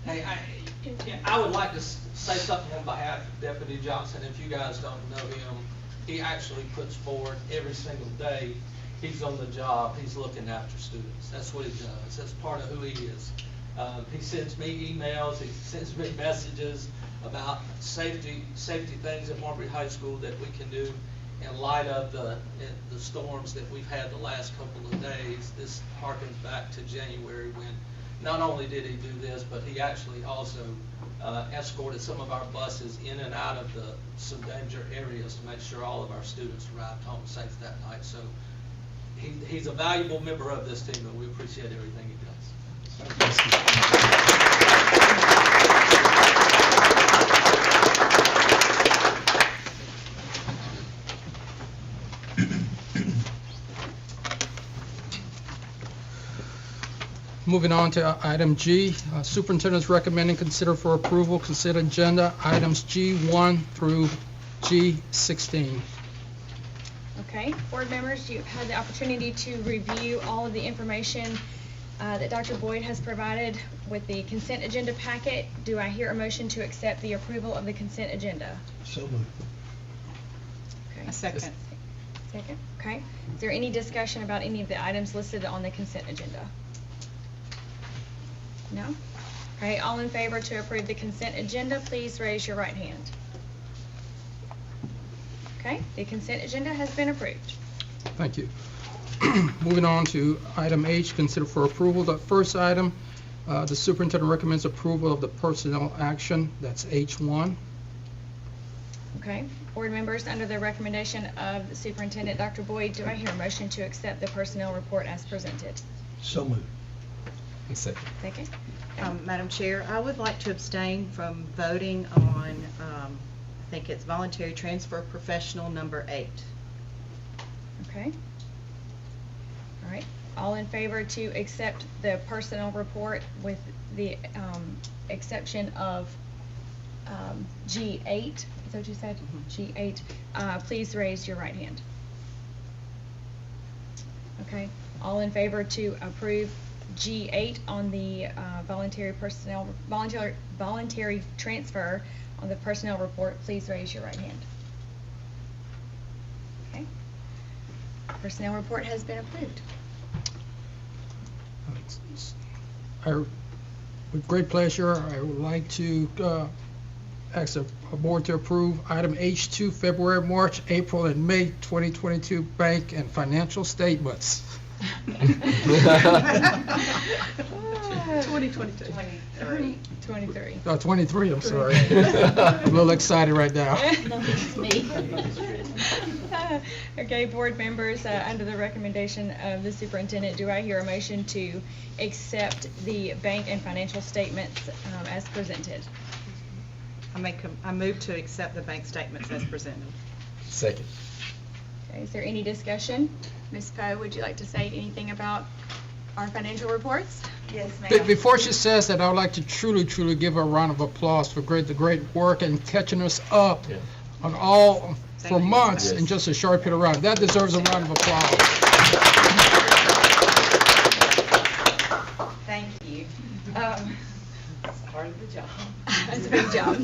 Hey, I would like to say something on behalf of Deputy Johnson. If you guys don't know him, he actually puts forward every single day. He's on the job. He's looking after students. That's what he does. That's part of who he is. He sends me emails. He sends me messages about safety things at Marbury High School that we can do in light of the storms that we've had the last couple of days. This harkens back to January when not only did he do this, but he actually also escorted some of our buses in and out of some danger areas to make sure all of our students arrived home safe that night. So he's a valuable member of this team, and we appreciate everything he does. Moving on to item G, Superintendent's recommending consider for approval consent agenda items G1 through G16. Okay, board members, you've had the opportunity to review all of the information that Dr. Boyd has provided with the consent agenda packet. Do I hear a motion to accept the approval of the consent agenda? So moved. Okay. A second. Second, okay. Is there any discussion about any of the items listed on the consent agenda? No? Okay, all in favor to approve the consent agenda, please raise your right hand. Okay, the consent agenda has been approved. Thank you. Moving on to item H, consider for approval. The first item, the superintendent recommends approval of the personnel action. That's H1. Okay, board members, under the recommendation of the superintendent, Dr. Boyd, do I hear a motion to accept the personnel report as presented? So moved. Second. Second? Madam Chair, I would like to abstain from voting on, I think it's voluntary transfer professional number 8. Okay. All right, all in favor to accept the personnel report with the exception of G8, is that what you said? G8, please raise your right hand. Okay, all in favor to approve G8 on the voluntary transfer on the personnel report, please raise your right hand. Okay. Personnel report has been approved. With great pleasure, I would like to ask the board to approve item H2, February, March, April, and May 2022 bank and financial statements. 2022. 23. Oh, 23, I'm sorry. I'm a little excited right now. Okay, board members, under the recommendation of the superintendent, do I hear a motion to accept the bank and financial statements as presented? I move to accept the bank statements as presented. Second. Okay, is there any discussion? Ms. Poe, would you like to say anything about our financial reports? Yes, ma'am. Before she says that, I would like to truly give her a round of applause for the great work and catching us up on all for months in just a short period of time. That deserves a round of applause. Thank you. That's part of the job. That's a big job.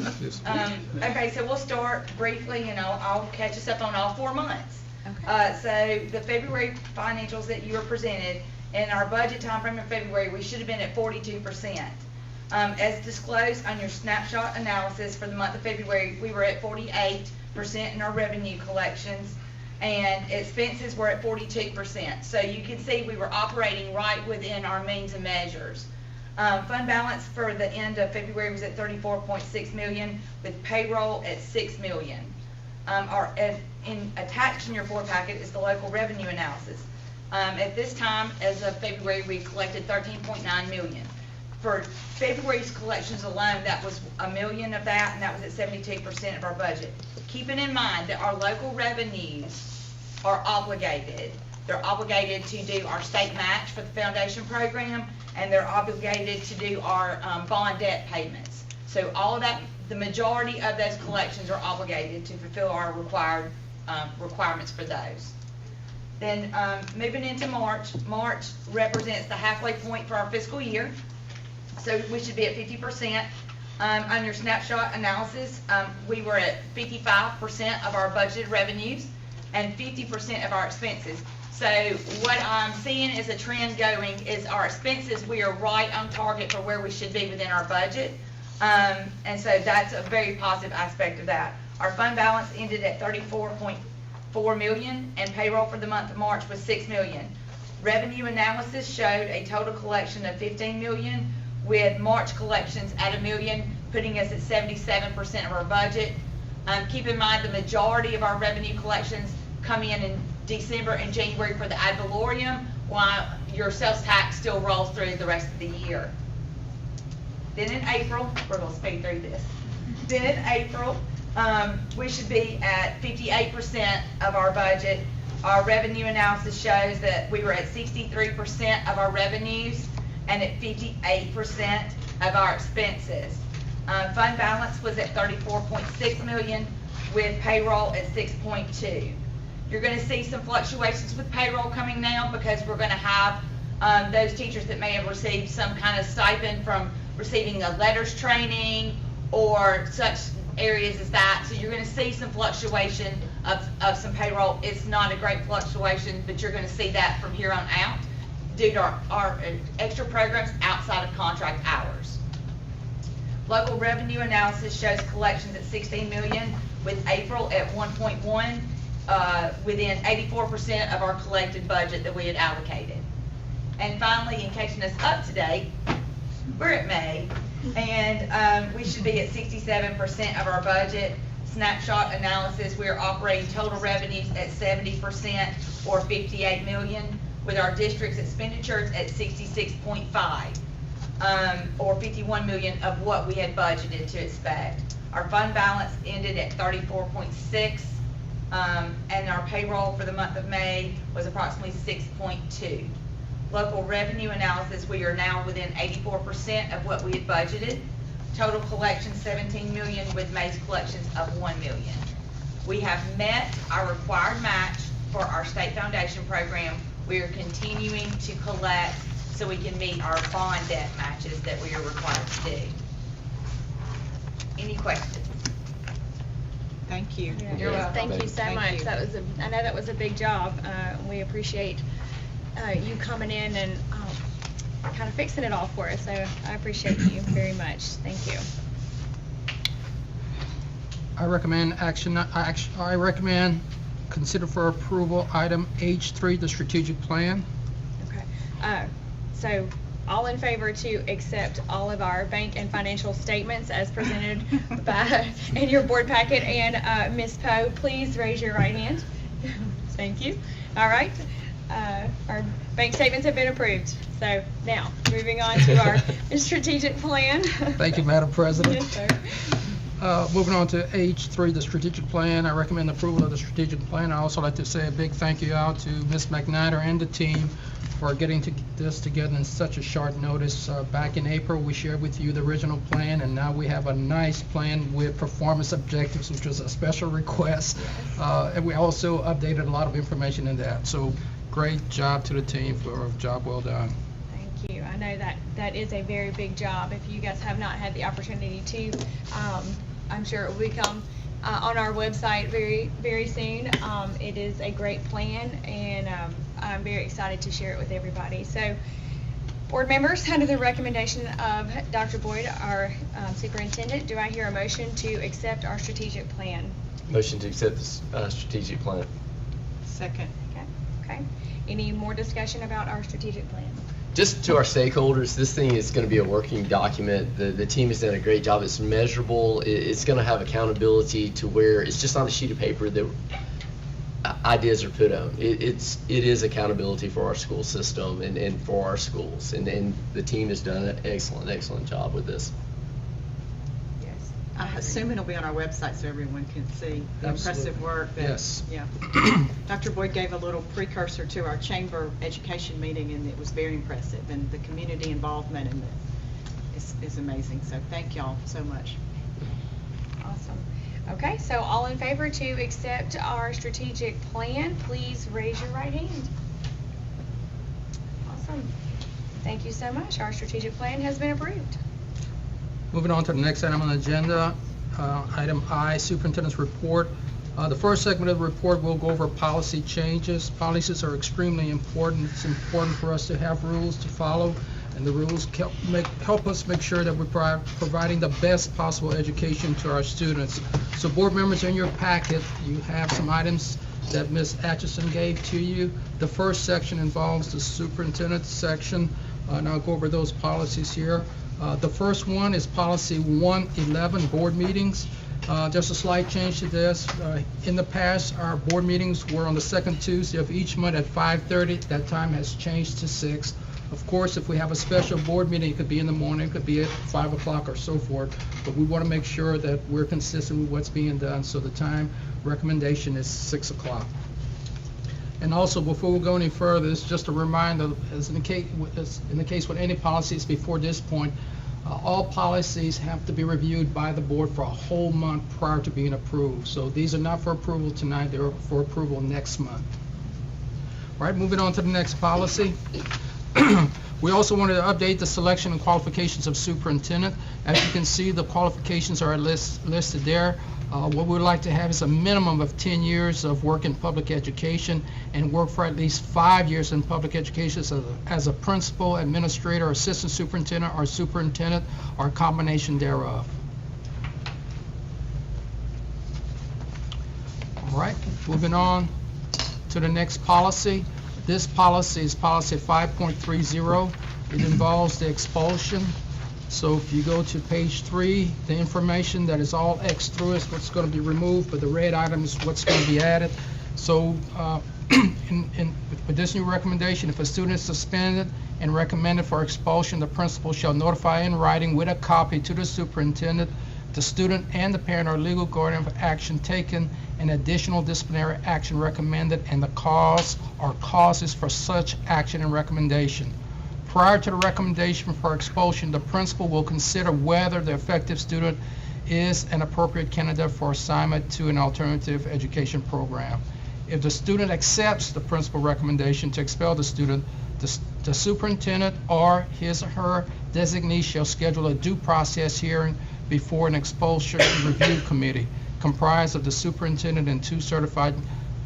Okay, so we'll start briefly, and I'll catch us up on all 4 months. Okay. So the February financials that you were presented, in our budget timeframe in February, we should have been at 42%. As disclosed on your snapshot analysis for the month of February, we were at 48% in our revenue collections, and expenses were at 42%. So you can see we were operating right within our means and measures. Fund balance for the end of February was at $34.6 million, with payroll at $6 million. Attached in your board packet is the local revenue analysis. At this time, as of February, we collected $13.9 million. For February's collections alone, that was $1 million of that, and that was at 72% of our budget. Keeping in mind that our local revenues are obligated. They're obligated to do our state match for the foundation program, and they're obligated to do our bond debt payments. So all of that, the majority of those collections are obligated to fulfill our required requirements for those. Then moving into March, March represents the halfway point for our fiscal year. So we should be at 50%. On your snapshot analysis, we were at 55% of our budgeted revenues and 50% of our expenses. So what I'm seeing as a trend going is our expenses, we are right on target for where we should be within our budget. And so that's a very positive aspect of that. Our fund balance ended at $34.4 million, and payroll for the month of March was $6 million. Revenue analysis showed a total collection of $15 million, with March collections at $1 million, putting us at 77% of our budget. Keep in mind the majority of our revenue collections come in December and January for the ad valorem, while your sales tax still rolls through the rest of the year. Then in April, we're gonna speed through this. Then in April, we should be at 58% of our budget. Our revenue analysis shows that we were at 63% of our revenues and at 58% of our expenses. Fund balance was at $34.6 million with payroll at 6.2. You're gonna see some fluctuations with payroll coming now because we're gonna have those teachers that may have received some kind of stipend from receiving a letters training or such areas as that. So you're gonna see some fluctuation of some payroll. It's not a great fluctuation, but you're gonna see that from here on out due to our extra programs outside of contract hours. Local revenue analysis shows collections at $16 million with April at 1.1, within 84% of our collected budget that we had allocated. And finally, in catching us up to date, we're at May, and we should be at 67% of our budget. Snapshot analysis, we are operating total revenues at 70% or $58 million, with our district's expenditures at 66.5, or $51 million of what we had budgeted to expect. Our fund balance ended at 34.6, and our payroll for the month of May was approximately 6.2. Local revenue analysis, we are now within 84% of what we had budgeted. Total collections, $17 million, with May's collections of $1 million. We have met our required match for our state foundation program. We are continuing to collect so we can meet our bond debt matches that we are required to do. Any questions? Thank you. You're welcome. Thank you so Thank much. you. I know that was a big job. We appreciate you coming in and kind of fixing it all for us. So I appreciate you very much. Thank you. I recommend I recommend consider for approval item H3, the strategic plan. Okay. So all in favor to accept all of our bank and financial statements as presented in your board packet, and Ms. Poe, please raise your right hand. Thank you. All right. Our bank statements have been approved. So now, moving on to our strategic plan. Thank you, Madam President. Yes, sir. Moving on to H3, the strategic plan. I recommend approval of the strategic plan. I also like to say a big thank you out to Ms. McNider and the team for getting this together in such a short notice. Back in April, we shared with you the original plan, and now we have a nice plan with performance objectives, which was a special request. And we also updated a lot of information in that. So great job to the team for a job well done. Thank you. I know that is a very big job. If you guys have not had the opportunity to, I'm sure it will become on our website very, very soon. It is a great plan, and I'm very excited to share it with everybody. So, board members, under the recommendation of Dr. Boyd, our superintendent, do I hear a motion to accept our strategic plan? Motion to accept the strategic plan. Second. Okay. Any more discussion about our strategic plan? Just to our stakeholders, this thing is going to be a working document. The team has done a great job. It's measurable. It's going to have accountability to where it's just on a sheet of paper that ideas are put on. It is accountability for our school system and for our schools. And the team has done an excellent job with this. Yes. I assume it'll be on our website so everyone can see the Absolutely. impressive work. Yes. Yeah. Dr. Boyd gave a little precursor to our chamber education meeting, and it was very impressive. And the community involvement and is amazing. So thank y'all so much. Awesome. Okay, so all in favor to accept our strategic plan, please raise your right hand. Awesome. Thank you so much. Our strategic plan has been approved. Moving on to the next item on the agenda, item I, Superintendent's Report. The first segment of the report will go over policy changes. Policies are extremely important. It's important for us to have rules to follow, and the rules help us make sure that we're providing the best possible education to our students. So board members, in your packet, you have some items that Ms. Atchison gave to you. The first section involves the superintendent section, and I'll go over those policies here. The first one is policy 111, board meetings. Just a slight change to this. In the past, our board meetings were on the second Tuesday of each month at 5:30. That time has changed to 6. Of course, if we have a special board meeting, it could be in the morning, it could be at 5 o'clock or so forth, but we want to make sure that we're consistent with what's being done, so the time recommendation is 6 o'clock. And also, before we go any further, it's just a reminder, as in the case with any policies before this point, all policies have to be reviewed by the board for a whole month prior to being approved. So these are not for approval tonight, they're for approval next month. All right, moving on to the next policy. We also wanted to update the selection and qualifications of superintendent. As you can see, the qualifications are listed there. What we'd like to have is a minimum of 10 years of work in public education and work for at least 5 years in public education as a principal, administrator, assistant superintendent, or superintendent, or a combination thereof. All right, moving on to the next policy. This policy is policy 5.30. It involves the expulsion. So if you go to page 3, the information that is all X through is what's going to be removed, but the red item is what's going to be added. So with this new recommendation, if a student is suspended and recommended for expulsion, the principal shall notify in writing with a copy to the superintendent, the student, and the parent or legal guardian of action taken, and additional disciplinary action recommended, and the cause or causes for such action and recommendation. Prior to the recommendation for expulsion, the principal will consider whether the affected student is an appropriate candidate for assignment to an alternative education program. If the student accepts the principal recommendation to expel the student, the superintendent or his or her designee shall schedule a due process hearing before an expulsion review committee comprised of the superintendent and 2 certified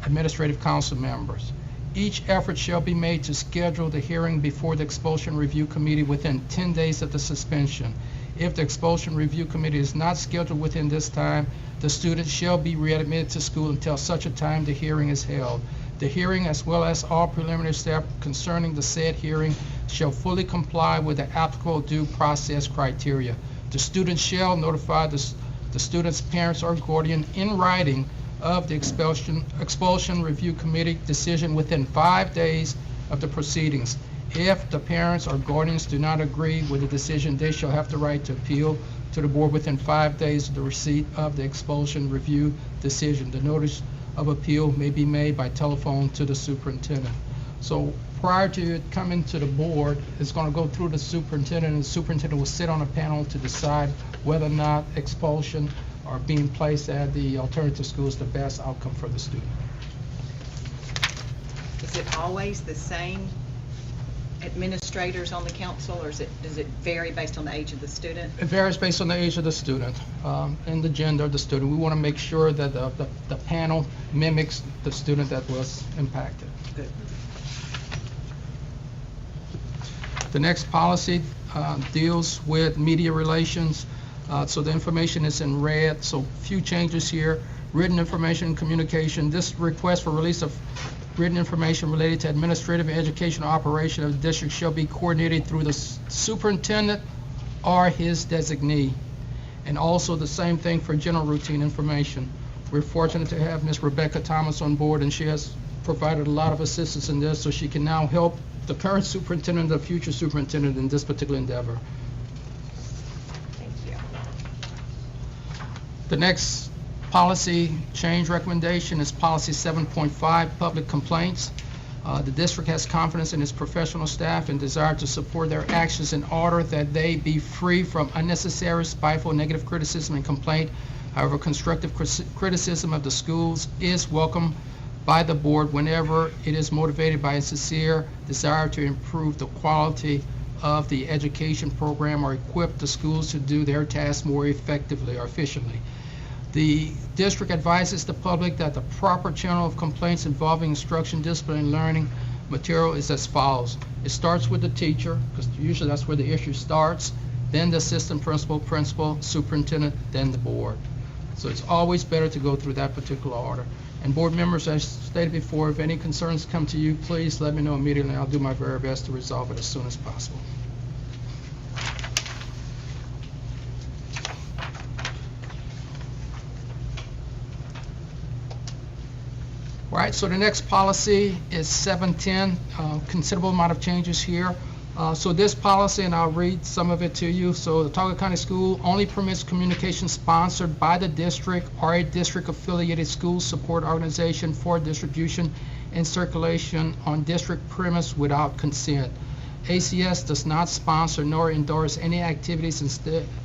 administrative council members. Each effort shall be made to schedule the hearing before the expulsion review committee within 10 days of the suspension. If the expulsion review committee is not scheduled within this time, the student shall be readmitted to school until such a time the hearing is held. The hearing, as well as all preliminary steps concerning the said hearing, shall fully comply with the applicable due process criteria. The student shall notify the student's parents or guardian in writing of the expulsion review committee decision within 5 days of the proceedings. If the parents or guardians do not agree with the decision, they shall have the right to appeal to the board within 5 days of the receipt of the expulsion review decision. The notice of appeal may be made by telephone to the superintendent. So prior to it coming to the board, it's going to go through the superintendent, and the superintendent will sit on a panel to decide whether or not expulsion or being placed at the alternative school is the best outcome for the student. Is it always the same administrators on the council, or does it vary based on the age of the student? It varies based on the age of the student and the gender of the student. We want to make sure that the panel mimics the student that was impacted. Good. The next policy deals with media relations. So the information is in red, so few changes here. Written information and communication. This request for release of written information related to administrative and educational operation of the district shall be coordinated through the superintendent or his designee. And also the same thing for general routine information. We're fortunate to have Ms. Rebecca Thomas on board, and she has provided a lot of assistance in this, so she can now help the current superintendent and the future superintendent in this particular endeavor. Thank you. The next policy change recommendation is policy 7.5, public complaints. The district has confidence in its professional staff and desire to support their actions in order that they be free from unnecessary, spiteful, negative criticism and complaint. However, constructive criticism of the schools is welcome by the board whenever it is motivated by a sincere desire to improve the quality of the education program or equip the schools to do their tasks more effectively or efficiently. The district advises the public that the proper channel of complaints involving instruction, discipline, and learning material is as follows. It starts with the teacher, because usually that's where the issue starts, then the assistant principal, superintendent, then the board. So it's always better to go through that particular order. And board members, as stated before, if any concerns come to you, please let me know immediately. I'll do my very best to resolve it as soon as possible. All right, so the next policy is 710, considerable amount of changes here. So this policy, and I'll read some of it to you. So the Talcott County School only permits communication sponsored by the district or a district-affiliated school support organization for distribution and circulation on district premise without consent. ACS does not sponsor nor endorse any activities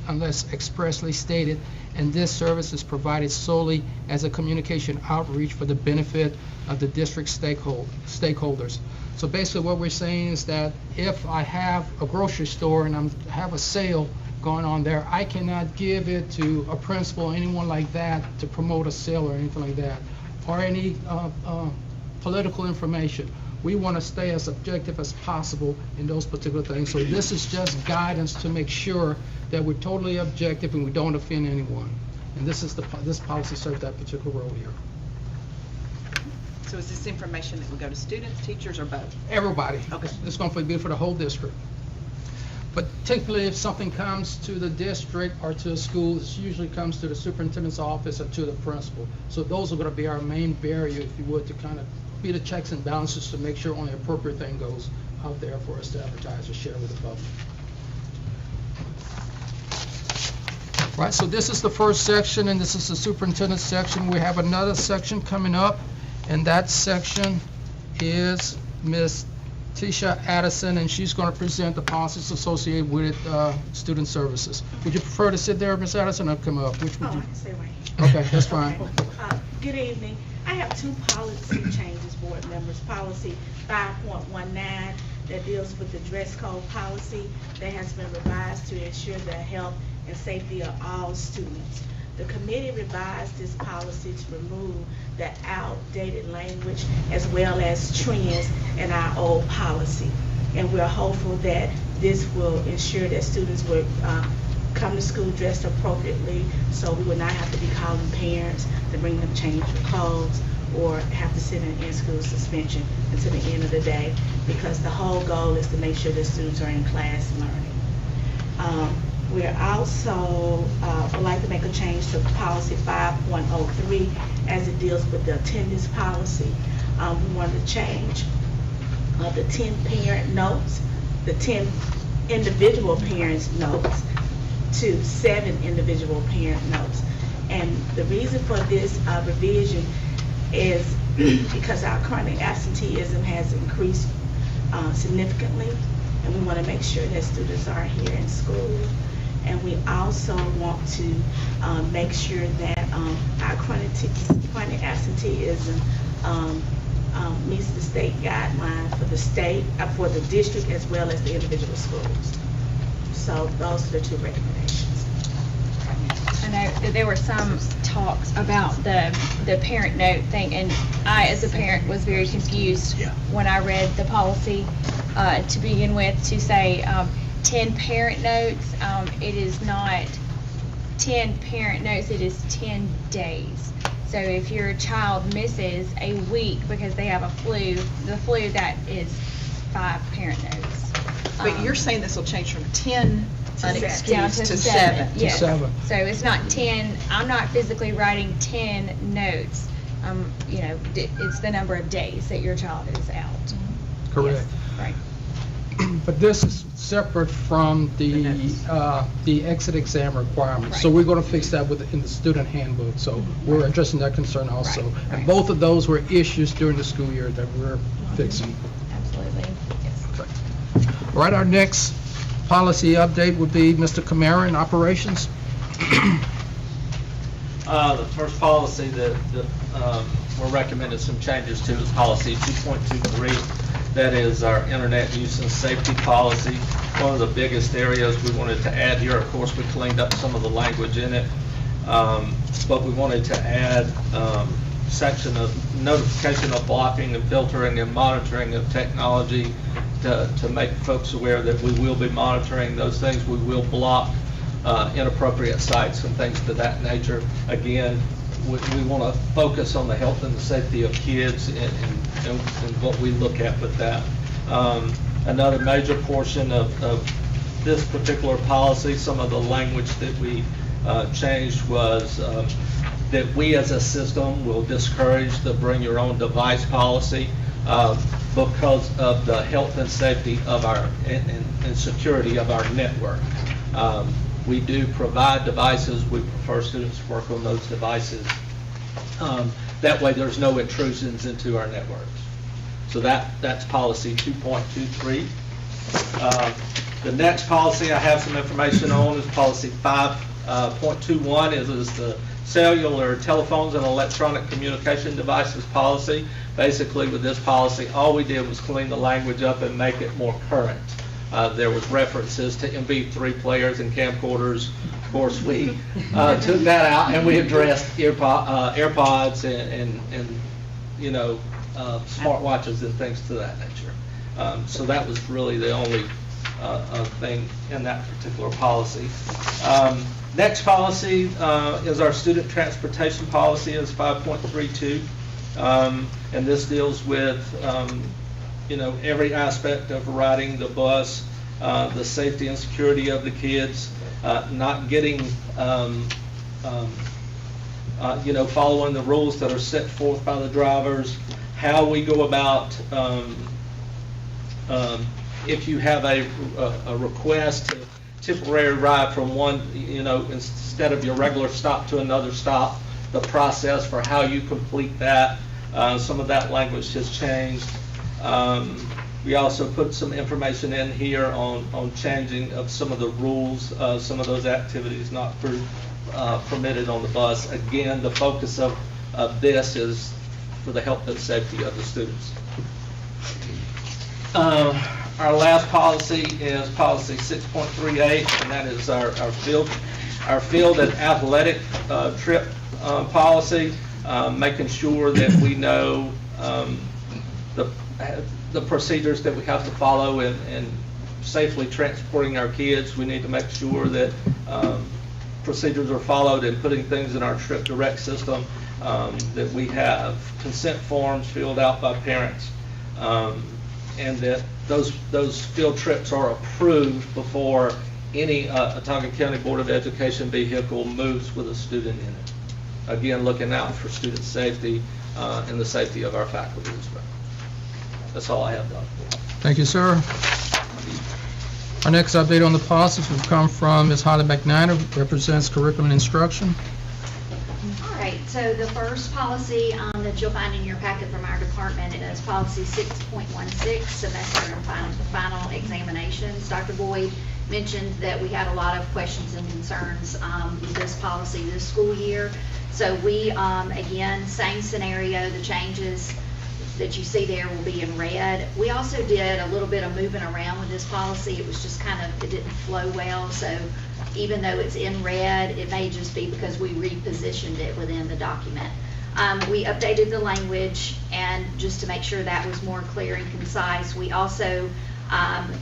unless expressly stated, and this service is provided solely as a communication outreach for the benefit of the district stakeholders. So basically what we're saying is that if I have a grocery store and I have a sale going on there, I cannot give it to a principal or anyone like that to promote a sale or anything like that, or any political information. We want to stay as objective as possible in those particular things. So this is just guidance to make sure that we're totally objective and we don't offend anyone. And this policy serves that particular role here. So is this information that will go to students, teachers, or both? Everybody. Okay. It's going to be for the whole district. But typically, if something comes to the district or to a school, it usually comes to the superintendent's office or to the principal. So those are going to be our main barrier, if you would, to kind of be the checks and balances to make sure only appropriate thing goes out there for us to advertise or share with the public. Right, so this is the first section, and this is the superintendent's section. We have another section coming up, and that section is Ms. Tisha Addison, and she's going to present the policies associated with student services. Would you prefer to sit there, Ms. Addison, or come up? Which would Oh, you? I can stay right here. Okay, that's fine. Good evening. I have two policy changes, board members. Policy 5.19 that deals with the dress code policy that has been revised to ensure the health and safety of all students. The committee revised this policy to remove the outdated language as well as trends in our old policy. And we're hopeful that this will ensure that students will come to school dressed appropriately, so we will not have to be calling parents to bring them change of clothes or have to sit in school suspension until the end of the day, because the whole goal is to make sure that students are in class learning. We're also would like to make a change to policy 5.03 as it deals with the attendance policy. We want to change the 10 parent notes, the 10 individual parents notes to 7 individual parent notes. And the reason for this revision is because our chronic absenteeism has increased significantly, and we want to make sure that students are here in school. And we also want to make sure that our chronic absenteeism meets the state guidelines for the state, for the district as well as the individual schools. So those are the two recommendations. I know that there were some talks about the parent note thing, and I, as a parent, was very confused when I read the policy to begin with, to say 10 parent notes. It is not 10 parent notes, it is 10 days. So if your child misses a week because they have a flu, that is 5 parent notes. But you're saying this will change from 10 Down unexcused to to 7? Yes. To 7. So it's not 10, I'm not physically writing 10 notes. It's the number of days that your child is out. Correct. Yes, right. But this is separate from the exit exam requirements. So Right. we're going to fix that in the student handbook. So we're addressing that concern also. Right, And right. both of those were issues during the school year that we're fixing. Absolutely, yes. Okay. All right, our next policy update would be Mr. Camara in operations. The first policy that we're recommending some changes to is policy 2.23. That is our internet use and safety policy. One of the biggest areas we wanted to add here, of course, we cleaned up some of the language in it, but we wanted to add section of notification of blocking and filtering and monitoring of technology to make folks aware that we will be monitoring those things. We will block inappropriate sites and things to that nature. Again, we want to focus on the health and the safety of kids and what we look at with that. Another major portion of this particular policy, some of the language that we changed was that we as a system will discourage the bring your own device policy because of the health and safety of our and security of our network. We do provide devices. We prefer students work on those devices. That way there's no intrusions into our networks. So that's policy 2.23. The next policy I have some information on is policy 5.21 is the cellular telephones and electronic communication devices policy. Basically with this policy, all we did was clean the language up and make it more current. There was references to MP3 players and camcorders. Of course, we took that out and we addressed AirPods and you know, smartwatches and things to that nature. So that was really the only thing in that particular policy. Next policy is our student transportation policy, is 5.32. And this deals with you know, every aspect of riding the bus, the safety and security of the kids, not getting, you know, following the rules that are set forth by the drivers, how we go about if you have a request to temporary ride from one, you know, instead of your regular stop to another stop, the process for how you complete that. Some of that language has changed. We also put some information in here on changing of some of the rules, some of those activities not permitted on the bus. Again, the focus of this is for the health and safety of the students. Our last policy is policy 6.38, and that is our field and athletic trip policy, making sure that we know the procedures that we have to follow in safely transporting our kids. We need to make sure that procedures are followed in putting things in our Trip Direct system, that we have consent forms filled out by parents, and that those field trips are approved before any Ottumwa County Board of Education vehicle moves with a student in it. Again, looking out for student safety and the safety of our faculty as well. That's all I have, Dr. Thank you, sir. Our next update on the policies will come from Ms. Holly McNiner, who represents curriculum and instruction. All right, so the first policy that you'll find in your packet from our department is policy 6.16, semester and final examinations. Dr. Boyd mentioned that we had a lot of questions and concerns with this policy this school year. So we, again, same scenario, the changes that you see there will be in red. We also did a little bit of moving around with this policy. It was just kind of, it didn't flow well. So even though it's in red, it may just be because we repositioned it within the document. We updated the language, and just to make sure that was more clear and concise, we also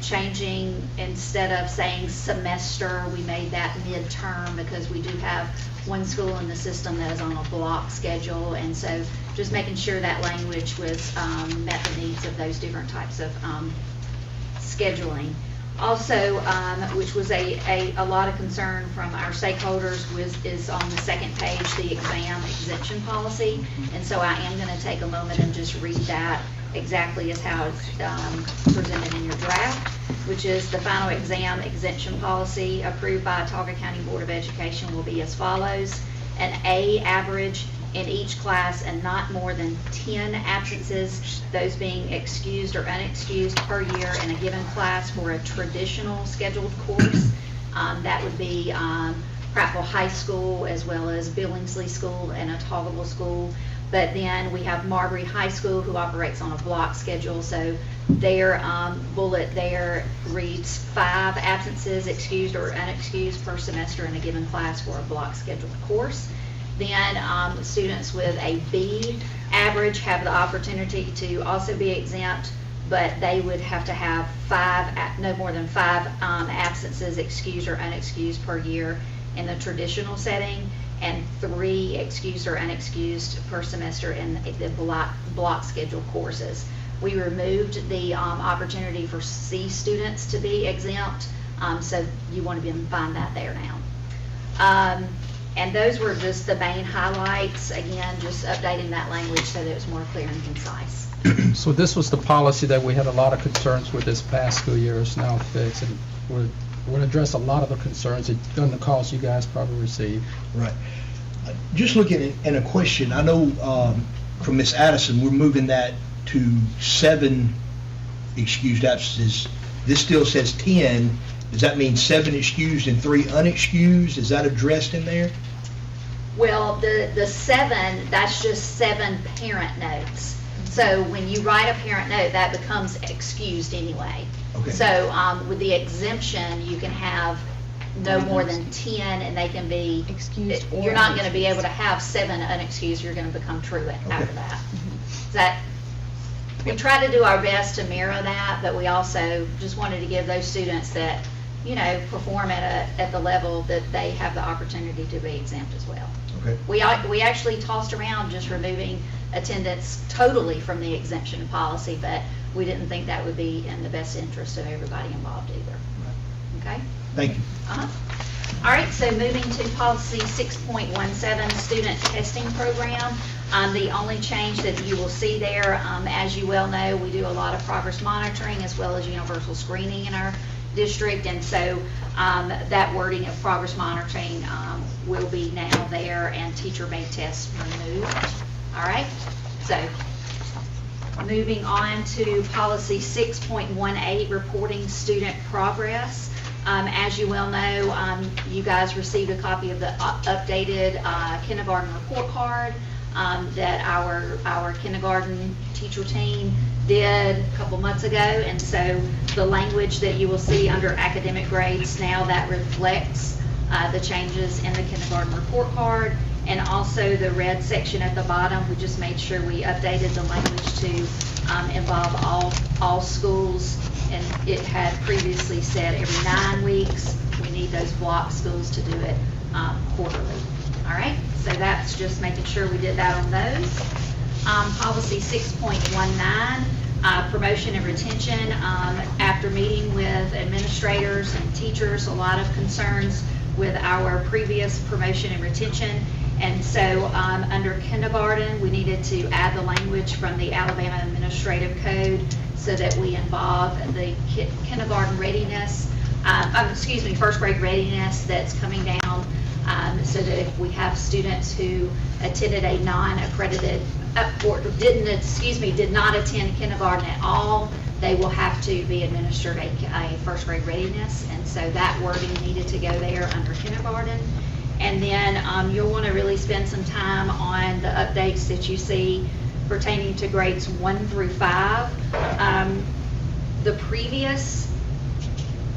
changing, instead of saying semester, we made that midterm because we do have one school in the system that is on a block schedule, and so just making sure that language was met the needs of those different types of scheduling. Also, which was a lot of concern from our stakeholders, is on the second page, the exam exemption policy. And so I am going to take a moment and just read that exactly as how it's presented in your draft, which is the final exam exemption policy approved by Ottumwa County Board of Education will be as follows. An A average in each class and not more than 10 absences, those being excused or unexcused per year in a given class for a traditional scheduled course. That would be Prattville High School as well as Billingsley School and Ottawaville School. But then we have Marbury High School, who operates on a block schedule, so their bullet there reads 5 absences, excused or unexcused, per semester in a given class for a block scheduled course. Then students with a B average have the opportunity to also be exempt, but they would have to have no more than 5 absences, excused or unexcused, per year in the traditional setting, and 3 excused or unexcused per semester in the block schedule courses. We removed the opportunity for C students to be exempt, so you want to find that there now. And those were just the main highlights. Again, just updating that language so that it was more clear and concise. So this was the policy that we had a lot of concerns with this past school year. Is now fixed, and would address a lot of the concerns and the calls you guys probably received. Right. Just looking at a question, I know from Ms. Addison, we're moving that to 7 excused absences. This still says 10. Does that mean 7 excused and 3 unexcused? Is that addressed in there? Well, the 7, that's just 7 parent notes. So when you write a parent note, that becomes excused anyway. Okay. So with the exemption, you can have no more than 10, and they can be excused. You're not going to be able to have 7 unexcused. You're going to become truant after that. We try to do our best to mirror that, but we also just wanted to give those students that, you know, perform at the level that they have the opportunity to be exempt as well. Okay. We actually tossed around just removing attendance totally from the exemption policy, but we didn't think that would be in the best interest of everybody involved either. Okay? Thank you. All right, so moving to policy 6.17, student testing program. The only change that you will see there, as you well know, we do a lot of progress monitoring as well as universal screening in our district, and so that wording of progress monitoring will be now there, and teacher-made tests removed. All right, so moving on to policy 6.18, reporting student progress. As you well know, you guys received a copy of the updated kindergarten report card that our kindergarten teacher team did a couple months ago, and so the language that you will see under academic grades now, that reflects the changes in the kindergarten report card, and also the red section at the bottom, we just made sure we updated the language to involve all schools, and it had previously said every 9 weeks. We need those block schools to do it quarterly. All right, so that's just making sure we did that on those. Policy 6.19, promotion and retention. After meeting with administrators and teachers, a lot of concerns with our previous promotion and retention. And so under kindergarten, we needed to add the language from the Alabama Administrative Code so that we involve the kindergarten readiness, first grade readiness that's coming down, so that if we have students who attended a non-accredited, or did not attend kindergarten at all, they will have to be administered a first grade readiness, and so that wording needed to go there under kindergarten. And then you'll want to really spend some time on the updates that you see pertaining to grades 1 through 5. The previous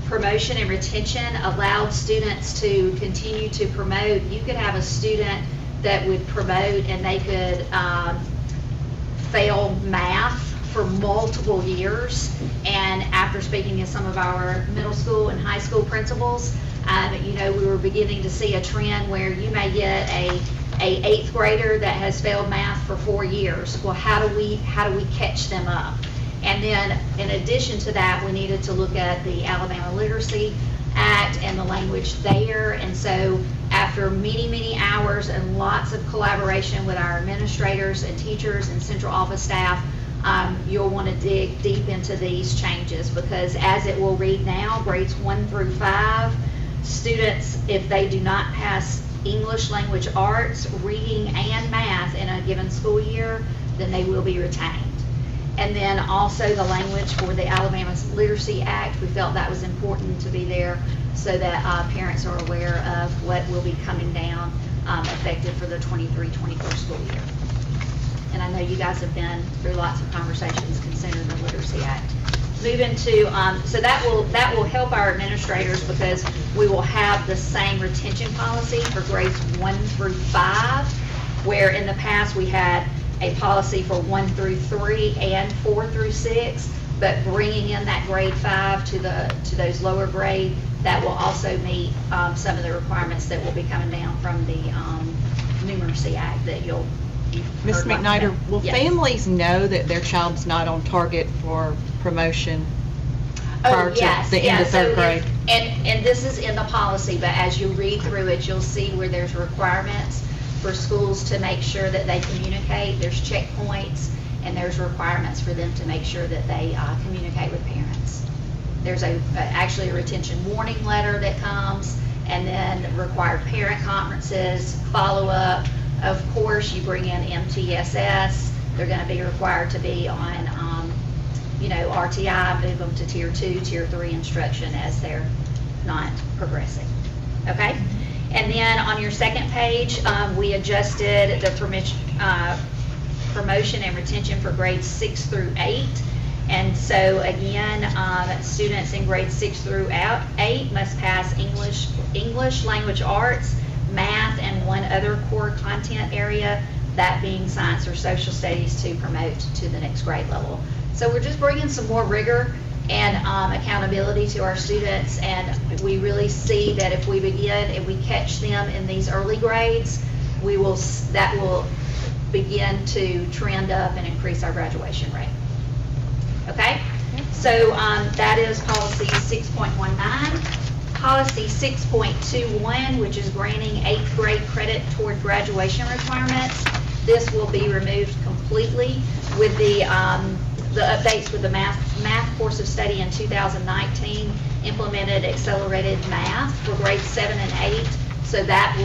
promotion and retention allowed students to continue to promote. You could have a student that would promote and they could fail math for multiple years, and after speaking to some of our middle school and high school principals, we were beginning to see a trend where you may get a 8th grader that has failed math for 4 years. Well, how do we catch them up? And then in addition to that, we needed to look at the Alabama Literacy Act and the language there. And so after many hours and lots of collaboration with our administrators and teachers and central office staff, you'll want to dig deep into these changes, because as it will read now, grades 1 through 5, students, if they do not pass English language arts, reading, and math in a given school year, then they will be retained. And then also the language for the Alabama Literacy Act, we felt that was important to be there so that parents are aware of what will be coming down effective for the 23-24 school year. And I know you guys have been through lots of conversations concerning the Literacy Act. Moving to, so that will help our administrators, because we will have the same retention policy for grades 1 through 5, where in the past we had a policy for 1 through 3 and 4 through 6, but bringing in that grade 5 to those lower grade, that will also meet some of the requirements that will be coming down from the Numeracy Act that you'll. Ms. McNider, will Yes. families know that their child's not on target for promotion? prior to yes, the end yeah, of third so grade. And this is in the policy, but as you read through it, you'll see where there's requirements for schools to make sure that they communicate. There's checkpoints, and there's requirements for them to make sure that they communicate with parents. There's actually a retention warning letter that comes, and then required parent conferences, follow-up. Of course, you bring in MTSS. They're going to be required to be on, RTI, move them to Tier 2, Tier 3 instruction as they're not progressing. Okay? And then on your second page, we adjusted the promotion and retention for grades 6 through 8. And so again, students in grades 6 through 8 must pass English, language arts, math, and one other core content area, that being science or social studies, to promote to the next grade level. So we're just bringing some more rigor and accountability to our students, and we really see that if we begin, if we catch them in these early grades, that will begin to trend up and increase our graduation rate. Okay? So that is policy 6.19. Policy 6.21, which is granting 8th grade credit toward graduation requirements. This will be removed completely with the updates with the math course of study in 2019, implemented accelerated math for grades 7 and 8. So that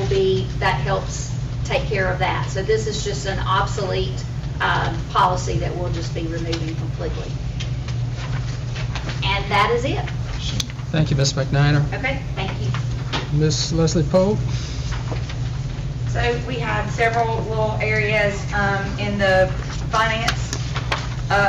helps take care of that. So this is just an obsolete policy that we'll just be removing completely. And that is it. Thank you, Ms. McNiner. Okay, thank you. Ms. Leslie Pope? So we have several little areas in the finance.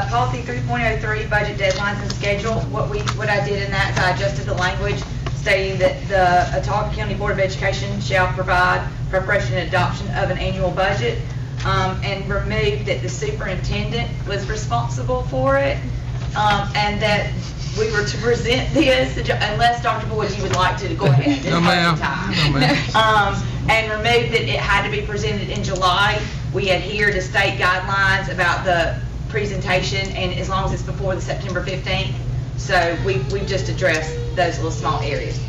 Policy 3.03, budget deadlines and schedule. What I did in that is I adjusted the language stating that the Watauga County Board of Education shall provide preparation and adoption of an annual budget, and removed that the superintendent was responsible for it, and that we were to present this, unless Dr. Boyd, you would like to go ahead. No, ma'am. No, ma'am. And removed that it had to be presented in July. We adhere to state guidelines about the presentation, and as long as it's before the September 15th. So we've just addressed those little small areas.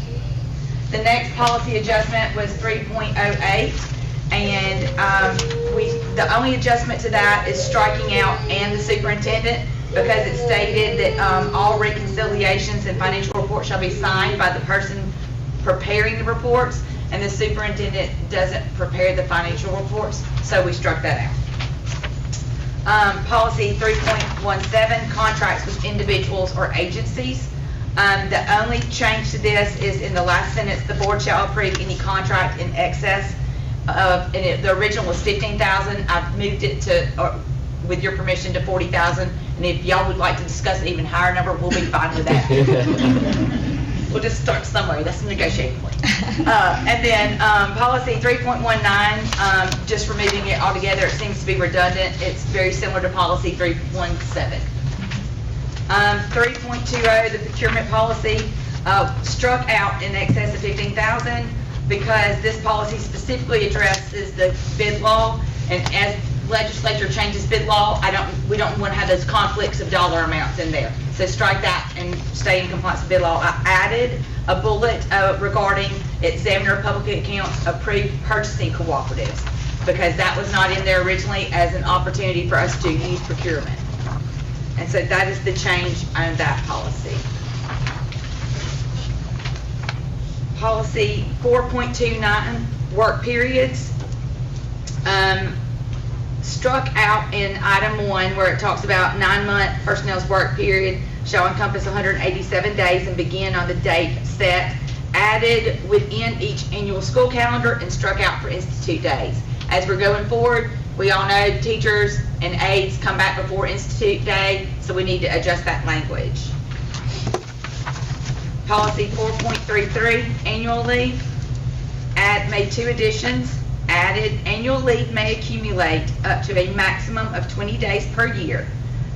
The next policy adjustment was 3.08, and the only adjustment to that is striking out "and the superintendent," because it stated that all reconciliations and financial reports shall be signed by the person preparing the reports, and the superintendent doesn't prepare the financial reports, so we struck that out. Policy 3.17, contracts with individuals or agencies. The only change to this is in the last sentence, the board shall approve any contract in excess of, the original was $15,000. I've moved it to, with your permission, to $40,000. And if y'all would like to discuss an even higher number, we'll be fine with that. We'll just start somewhere. That's a negotiating point. And then policy 3.19, just removing it altogether. It seems to be redundant. It's very similar to policy 3.17. 3.20, the procurement policy, struck out in excess of $15,000 because this policy specifically addresses the bid law, and as legislature changes bid law, we don't want to have those conflicts of dollar amounts in there. So strike that and stay in compliance with bid law. I added a bullet regarding examiner of public accounts approved purchasing cooperatives, because that was not in there originally as an opportunity for us to use procurement. And so that is the change on that policy. Policy 4.29, work periods. Struck out in item 1 where it talks about 9-month personnel's work period shall encompass 187 days and begin on the date set, added within each annual school calendar, and struck out for institute days. As we're going forward, we all know teachers and aides come back before Institute Day, so we need to adjust that language. Policy 4.33, annual leave. Made 2 additions. Added, annual leave may accumulate up to a maximum of 20 days per year.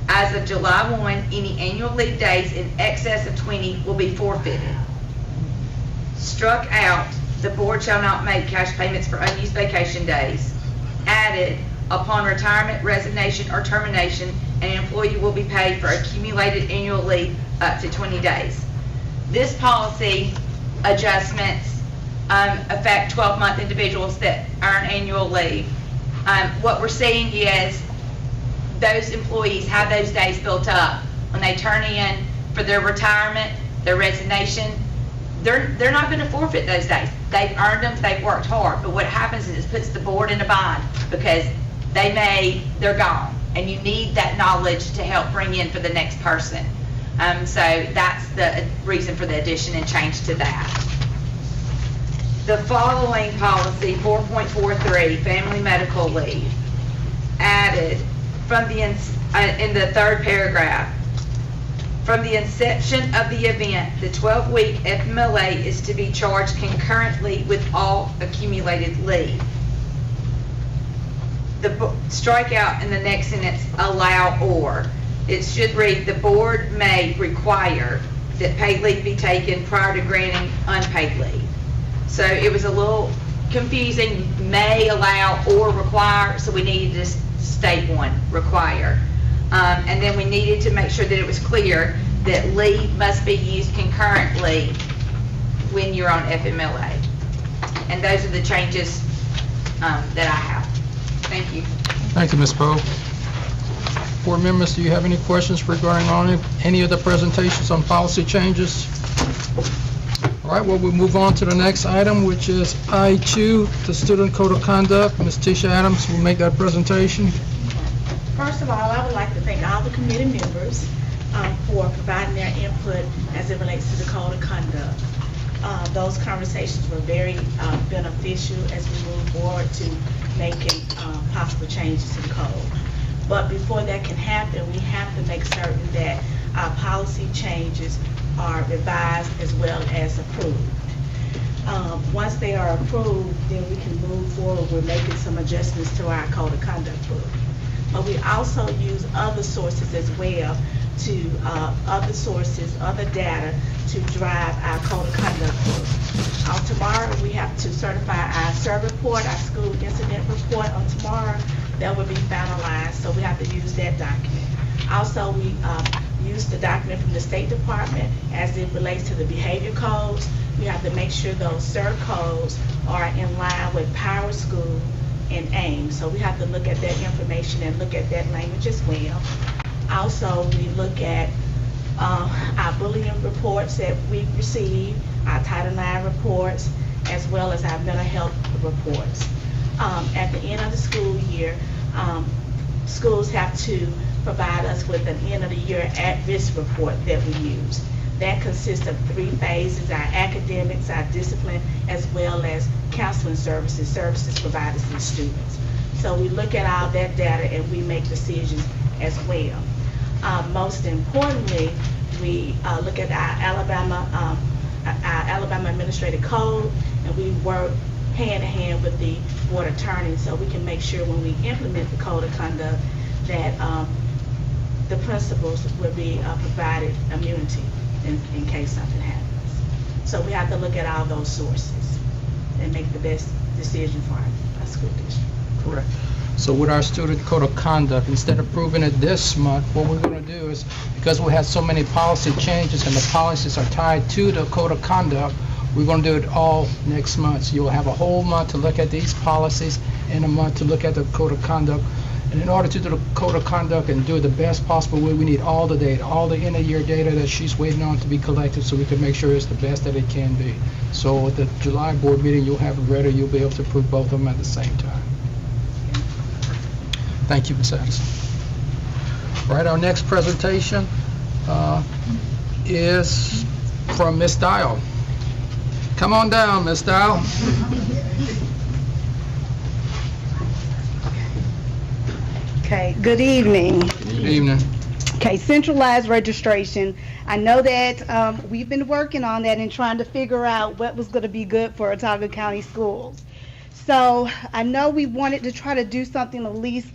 As of July 1, any annual leave days in excess of 20 will be forfeited. Struck out, the board shall not make cash payments for unused vacation days. Added, Upon retirement, resignation, or termination, an employee will be paid for accumulated annual leave up to 20 days. This policy adjustments affect 12-month individuals that earn annual leave. What we're seeing is those employees have those days built up. When they turn in for their retirement, their resignation, they're not going to forfeit those days. They've earned them, they've worked hard, but what happens is it puts the board in a bind because they're gone, and you need that knowledge to help bring in for the next person. So that's the reason for the addition and change to that. The following policy, 4.43, family medical leave, added from in the third paragraph, from the inception of the event, the 12-week FMLA is to be charged concurrently with all accumulated leave. The strikeout in the next sentence, allow or. It should read, the board may require that paid leave be taken prior to granting unpaid leave. So it was a little confusing, may, allow, or require, so we needed to state one, require. And then we needed to make sure that it was clear that leave must be used concurrently when you're on FMLA. And those are the changes that I have. Thank you. Thank you, Ms. Poe. Board members, do you have any questions regarding on any of the presentations on policy changes? All right, well, we'll move on to the next item, which is I2, the Student Code of Conduct. Ms. Tisha Adams will make that presentation. First of all, I would like to thank all the committee members for providing their input as it relates to the Code of Conduct. Those conversations were very beneficial as we move forward to making possible changes to the code. But before that can happen, we have to make certain that our policy changes are revised as well as approved. Once they are approved, then we can move forward with making some adjustments to our Code of Conduct book. But we also use other sources as well to other data to drive our Code of Conduct book. Tomorrow we have to certify our SIR report, our school incident report on tomorrow. That will be finalized, so we have to use that document. Also, we use the document from the State Department as it relates to the behavior codes. We have to make sure those SIR codes are in line with Power School and AIM. So we have to look at that information and look at that language as well. Also, we look at our bullying reports that we receive, our Title IX reports, as well as our mental health reports. At the end of the school year, schools have to provide us with an end of the year at-risk report that we use. That consists of 3 phases, our academics, our discipline, as well as counseling services provided to students. So we look at all that data and we make decisions as well. Most importantly, we look at our Alabama Administrative Code, and we work hand in hand with the board attorney so we can make sure when we implement the Code of Conduct that the principals will be provided immunity in case something happens. So we have to look at all those sources and make the best decision for our school district. Correct. So with our Student Code of Conduct, instead of approving it this month, what we're going to do is, because we have so many policy changes and the policies are tied to the Code of Conduct, we're going to do it all next month. So you'll have a whole month to look at these policies and a month to look at the Code of Conduct. And in order to do the Code of Conduct and do it the best possible way, we need all the data, all the end-of-year data that she's waiting on to be collected so we can make sure it's the best that it can be. So at the July board meeting, you'll have it ready. You'll be able to approve both of them at the same time. Thank you, Ms. Addison. All right, our next presentation is from Ms. Dial. Come on down, Ms. Dial. Okay, good evening. Good evening. Okay, centralized registration. I know that we've been working on that and trying to figure out what was going to be good for Otago County schools. So I know we wanted to try to do something at least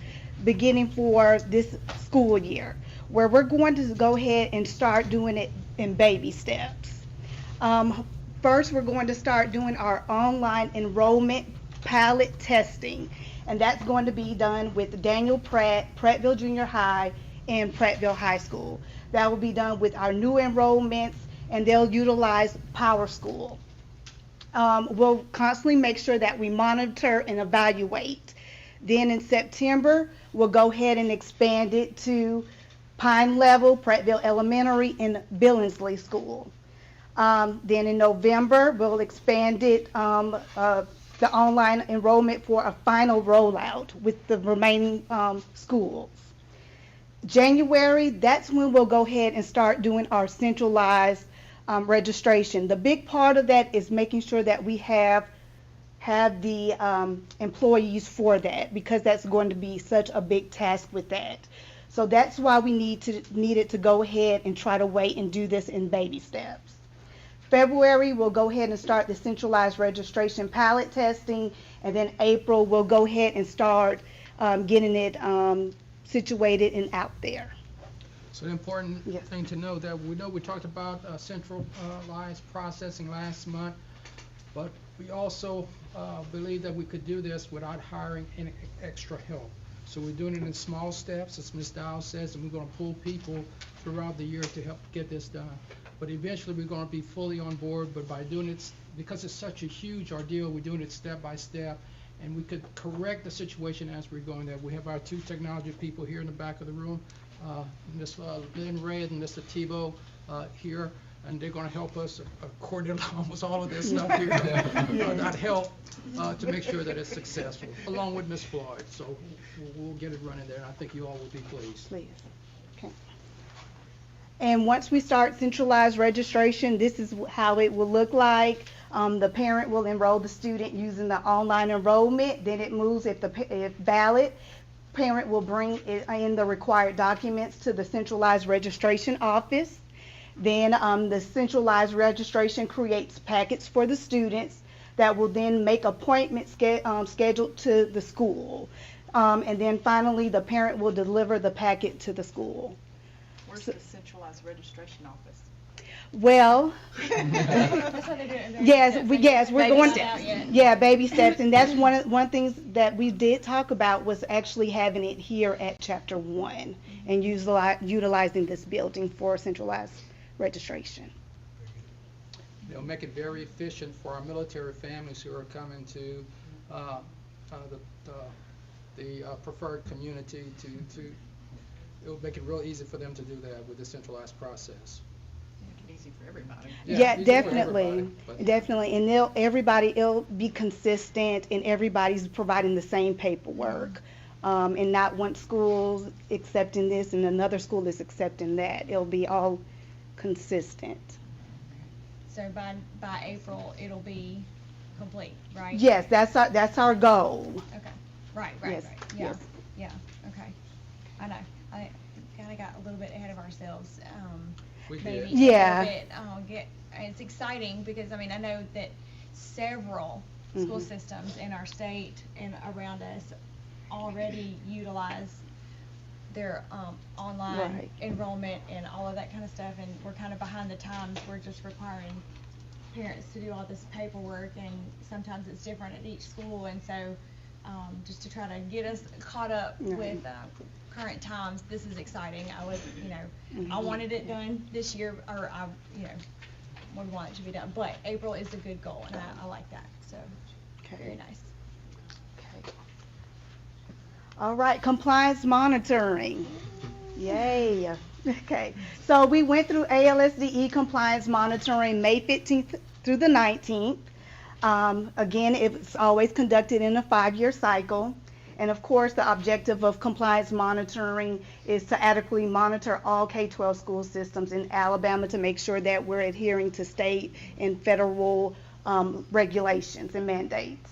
beginning for this school year, where we're going to go ahead and start doing it in baby steps. First, we're going to start doing our online enrollment pilot testing. and that's going to be done with Daniel Pratt, Prattville Junior High, and Prattville High School. That will be done with our new enrollments, and they'll utilize Power School. We'll constantly make sure that we monitor and evaluate. Then in September, we'll go ahead and expand it to Pine Level, Prattville Elementary, and Billingsley School. Then in November, we'll expand it, the online enrollment for a final rollout with the remaining schools. January, that's when we'll go ahead and start doing our centralized registration. The big part of that is making sure that we have the employees for that, because that's going to be such a big task with that. So that's why we needed to go ahead and try to wait and do this in baby steps. February, we'll go ahead and start the centralized registration pilot testing, and then April, we'll go ahead and start getting it situated and out there. So the important thing to know that we talked about centralized processing last month, but we also believe that we could do this without hiring any extra help. So we're doing it in small steps, as Ms. Dow says, and we're going to pull people throughout the year to help get this done. But eventually we're going to be fully on board, but by doing it, because it's such a huge ordeal, we're doing it step by step, and we could correct the situation as we're going there. We have our two technology people here in the back of the room, Ms. Lynn Ray and Mr. Tebow here, and they're going to help us coordinate almost all of this stuff here, that help to make sure that it's successful, along with Ms. Floyd. So we'll get it running there, and I think you all will be pleased. Please. Okay. And once we start centralized registration, this is how it will look like. The parent will enroll the student using the online enrollment. Then it moves, if valid, parent will bring in the required documents to the centralized registration office. Then the centralized registration creates packets for the students that will then make appointments scheduled to the school. And then finally, the parent will deliver the packet to the school. Where's the centralized registration office? Well, That's how they do it. yes, we're Baby going. steps. Yeah, baby steps, and that's one things that we did talk about was actually having it here at Chapter 1 and utilizing this building for centralized registration. They'll make it very efficient for our military families who are coming to the preferred community it'll make it real easy for them to do that with the centralized process. Make it easy for everybody. Yeah, easy for definitely, everybody, definitely, and it'll be consistent, and everybody's providing the same paperwork, and not one school's accepting this and another school is accepting that. It'll be all consistent. So by April, it'll be complete, right? Yes, that's our goal. Okay. Right. Yes, Yeah. yes. Yeah. Okay. I know. I kind of got a little bit ahead of ourselves. We Maybe did. Yeah. a little bit. It's exciting because I know that several school systems in our state and around us already utilize their online Right. enrollment and all of that kind of stuff, and we're kind of behind the times. We're just requiring parents to do all this paperwork, and sometimes it's different at each school, and so just to try to get us caught up with current times, this is exciting. I would, I wanted it done this year, or I, would want it to be done, but April is a good goal, and I like that, so, very nice. Okay. All right, compliance monitoring. Yay. Okay, so we went through ALSDE compliance monitoring May 15th through the 19th. Again, it's always conducted in a 5-year cycle. And of course, the objective of compliance monitoring is to adequately monitor all K-12 school systems in Alabama to make sure that we're adhering to state and federal regulations and mandates.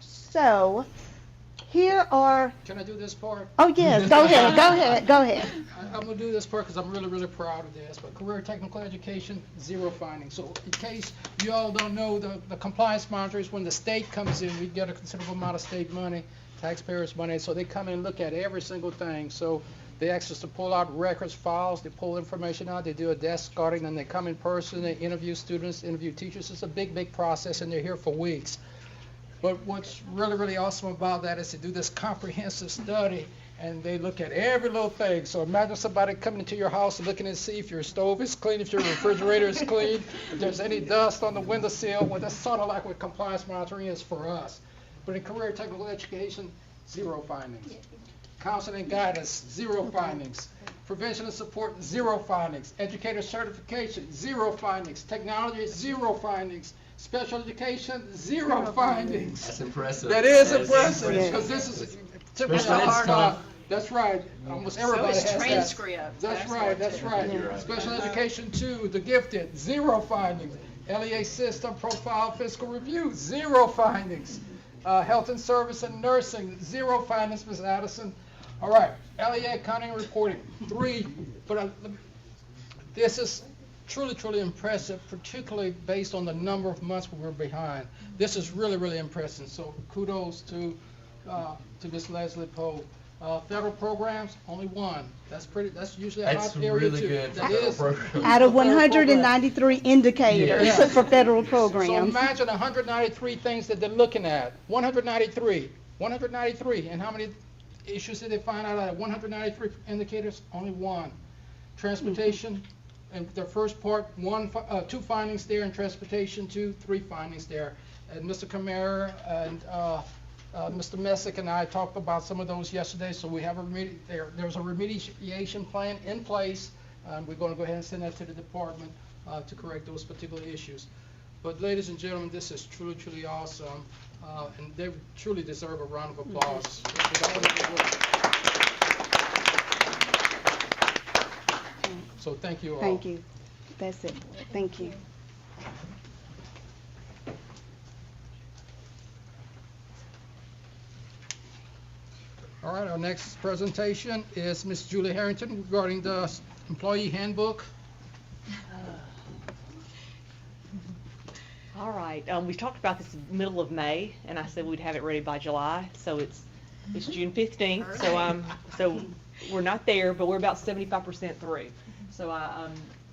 So, here are... Can I do this part? Oh, yes, go ahead. I'm going to do this part because I'm really, really proud of this. But career technical education, 0 findings. So in case you all don't know, the compliance monitor is when the state comes in. We get a considerable amount of state money, taxpayers' money. So they come in and look at every single thing. So they ask us to pull out records, files. They pull information out. They do a desk guarding. Then they come in person. They interview students, interview teachers. It's a big, big process, and they're here for weeks. But what's really, really awesome about that is to do this comprehensive study, and they look at every little thing. So imagine somebody coming into your house and looking to see if your stove is clean, if your refrigerator is clean, if there's any dust on the windowsill. Well, that's sort of like what compliance monitoring is for us. But in career technical education, 0 findings. Counseling and guidance, 0 findings. Prevention and support, 0 findings. Educator certification, 0 findings. Technology, 0 findings. Special education, 0 findings. That's impressive. That is That is impressive, impressive. because this is typically Special ed's hard. tough. That's right. Almost everybody is has that. transcript. That's right, that's right. Yeah. Special education 2, the gifted, 0 findings. LEA system profile fiscal review, 0 findings. Health and service and nursing, 0 findings, Ms. Addison. All right, LEA accounting and reporting, 3. But this is truly, truly impressive, particularly based on the number of months we were behind. This is really, really impressive. So kudos to Ms. Leslie Poe. Federal programs, only 1. That's usually a That's hot area really too. good for That federal is. programs. Out of Federal 193 indicators Yeah. for federal So programs. imagine 193 things that they're looking at. 193. And how many issues did they find out of that? 193 indicators, only 1. Transportation, and the first part, 2 findings there in transportation, 2, 3 findings there. And Mr. Kamara and Mr. Messick and I talked about some of those yesterday, so we have there's a remediation plan in place. We're going to go ahead and send that to the department to correct those particular issues. But ladies and gentlemen, this is truly, truly awesome, and they truly deserve a round of applause. for all of their work. So thank you all. Thank you. That's it. Thank you. All right, our next presentation is Ms. Julie Harrington regarding the employee handbook. All right, we talked about this middle of May, and I said we'd have it ready by July, so it's June 15th, so we're not there, but we're about 75% through. So I